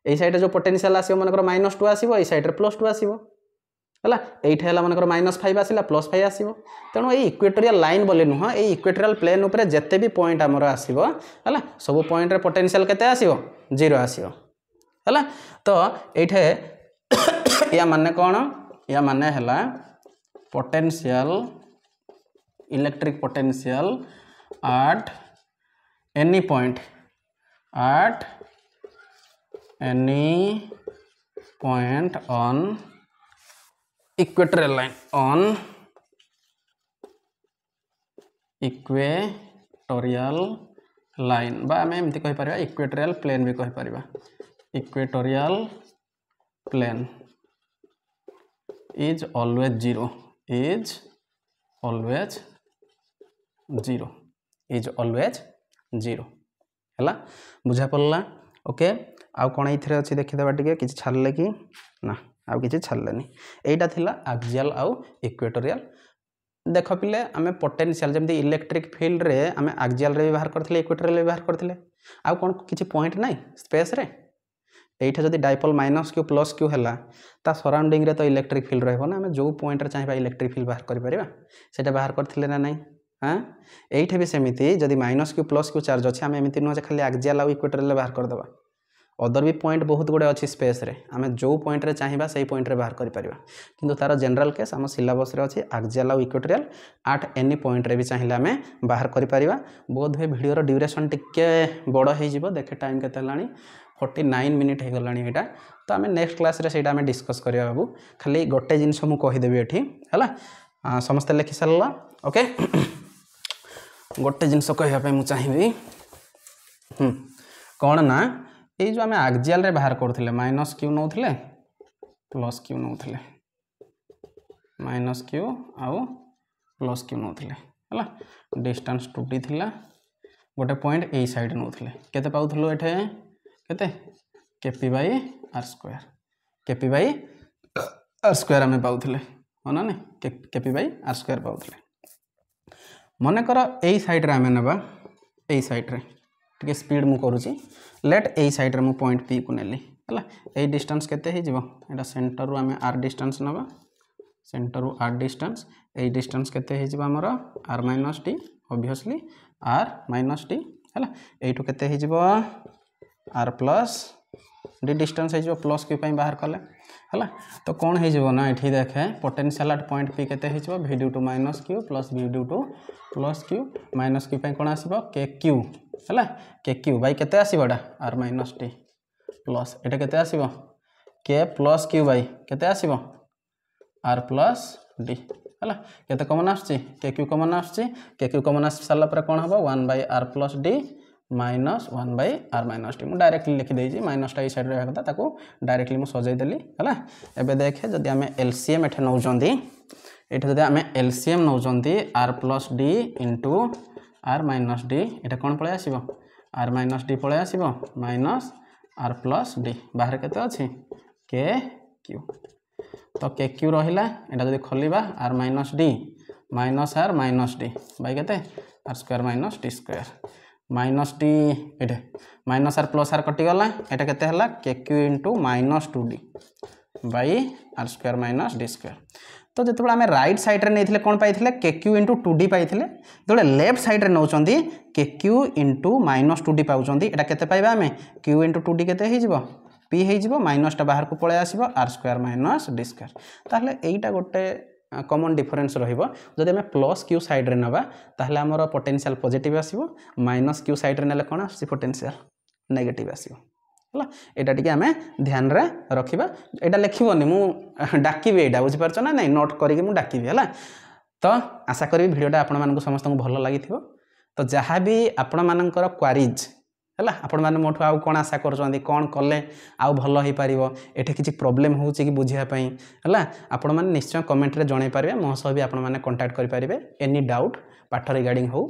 एई साइड रे जो पोटेंशियल आसीबो मन कर -2 आसीबो एई साइड रे +2 आसीबो हला एठे हला मनकर -5 आसीला +5 आसीबो तेणु ए इक्वेटोरियल लाइन बोले नुह ए इक्वेटोरियल प्लेन ऊपर जत्ते भी पॉइंट हमर आसीबो हला सब पॉइंट रे पोटेंशियल केते आसीबो 0 आसीबो हला तो एठे या माने कोन या माने हला potential electric potential at any point on equatorial line on equatorial line बा आम एमती कहि परिबा इक्वेटोरियल प्लेन भी कहि परिबा equatorial plane is always 0 is always 0 हला बुझा पड़ला ओके आउ कौन ये अच्छी देखीदे टे कि छाड़े कि ना आउ कि छाड़ेनि यहीटा थिला एक्सियल आउ इक्वेटोरियल देख पिले आम पोटेंशियल जमी इलेक्ट्रिक फील्ड रे आम एक्सियल रे व्यवहार करथिले इक्वेटोरियल व्यवहार करथिले आउ कौन किसी पॉइंट नहीं स्पेस रे एठे जदि dipole minus Q plus Q है ता सराउंडिंग रे तो इलेक्ट्रिक फील्ड रहबो ना आम जो पॉइंट रे चाहिए इलेक्ट्रिक फील्ड बाहर कर परिबा सेटा बाहर करथिले ना नहीं हाँ एठे भी सेमिति जदि minus Q plus q charge अच्छे आम एमती नुह खाली एक्सियल आउ इक्वेटोरियल बाहर करदबा अदर भी पॉइंट बहुत गुड़े अच्छी स्पेस रे आम जो पॉइंट रे चाहिए से पॉइंट रे बाहर कर किंतु तार जनरल केस आम सिलेबस रे अच्छी एक्सियल और इक्वेटोरियल एट एनी पॉइंट रे भी चाहिए आम बाहर कर बोध हुए वीडियो ड्यूरेशन टिके बड़ हो देखे टाइम केते हेलानी 49 मिनिट हो गलानी यहाँ तो आम नेक्स्ट क्लास रे सेटा आम डिस्कस करिया बाबू खाली गोटे जिनस मु कहीदेवी एठी है समस्ते लिखि सारा ओके गोटे जिनस कहवाई मुझे चाहिए कौन ना ये जो आम एक्सियल रे बाहर करूँ माइनस क्यू नौले प्लस क्यू नौले माइनस क्यू आउ प्लस क्यू नौले है डिस्टेंस 2d थिला गोटे पॉइंट ए साइड नौले केते पाउथलो एठे केते k p by are square k p by are square आम पाउथले हो ना केपी बाई आर स्क्वायर पाउथले मनकर ए साइड रे आम नेबा ए साइड रे टिके स्पीड मु करूची लेट ए साइड रे मु पॉइंट पी को नेली हला ए डिस्टेंस केते हे जिवो एटा सेंटर रु आम आर डिस्टेंस नबा सेंटर रु आर डिस्टेंस ए डिस्टेंस केते हे जिवो हमर R minus T obviously R minus T हला एठु केते हे जिवो आर प्लस डी डिस्टेंस हो प्लस क्यू बाहर कले है तो कौन हो ना ये देखे पोटेंशियल एट पॉइंट पी केते हो V due to minus Q plus V due to plus Q minus Q कौन आसो के क्यू है के क्यू बै के आसोटा आर माइनस टी प्लस ये के आसो के प्लस क्यू बै के आसो आर प्लस डी है केते कमन आसुची के क्यू कमन आसुची के क्यू कमन आस सारा कौन हम 1 by R plus D minus 1 by R minus T मुझे डायरेक्टली लिखिदे माइनसटा ये साइड रहा था डायरेक्टली मुझे सजईदेली है एवं देखे जदि आम एलसीएम एठे नौ ये जब आम एलसीएम नौ R plus D into R minus D ये कौन पलि आसो आर माइनस डी पलि आसो माइनस आर प्लस डी बाहर केते अच्छी के क्यू तो के क्यू रहा यहाँ जब खोलिबा r minus d minus d by k r square minus D square minus t ये माइनस आर प्लस आर कटिगला यहाँ के k q into minus 2d by r square minus D square तो जो आम रईट सैड्रे नहीं कौन पाई के क्यू इंटू 2d पाई जो लेफ्ट सैड्रे नौ के क्यू इंटू माइनस 2d पाँच यहाँ के पाइबा आम क्यू इंटू 2d के पी हो माइनसटा बाहर को पलि आसो R square minus D square ताहले एटा गोटे कॉमन डिफरेंस रहिबो जदि आम प्लस क्यू साइड रे नबा ताहले हमर पोटेंशियल पॉजिटिव आसीबो माइनस क्यू साइड रे नेले कोन आसी पोटेंशियल नेगेटिव आसीबो हला एटा टिके आम ध्यान रे रखिबा एटा लिखिबोनी मु डाकिबे एटा बुझि परछ ना नै नोट करिके मु डाकिबे हला तो आशा करी वीडियोटा आपण मानकु समस्त भलो लागिथिबो तो जहाँ भी आपण मानकर क्वारीज है आपण मैंने मोठू आउ कौन आशा कर कौन कले आउ भल हो पार एटे किसी प्रोब्लेम हो बुझापी है आपण मैंने निश्चय कमेंट रे जन पारे मो सह भी आपण मैंने कांटेक्ट करेंगे एनी डाउट पाठ रिगार्डिंग हो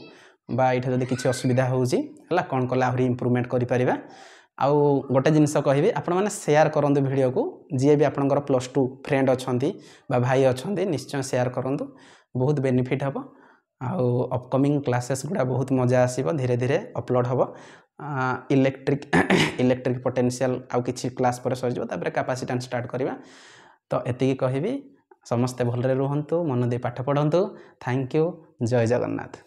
बा ये जब किसी असुविधा होउची है कौन कले आहरी इम्प्रूवमेंट करें आउ गोटे जिनस कहि आपण मैंने शेयर करूँ वीडियो को जी भी आपंकर +2 फ्रेंड अच्छा भाई अच्छा निश्चय शेयर करूँ बहुत बेनिफिट हम आउ अपकमिंग क्लासेस गुड़ा बहुत मजा आसो धीरे धीरे अपलोड हम इलेक्ट्रिक पोटेंशियल आउ किसी क्लास पर सर तापर कैपेसिटेंस स्टार्ट करवा तो एति कहबी समस्ते भलरे रुहंतु मन दे पाठ पढ़ंतु थैंक यू जय जगन्नाथ।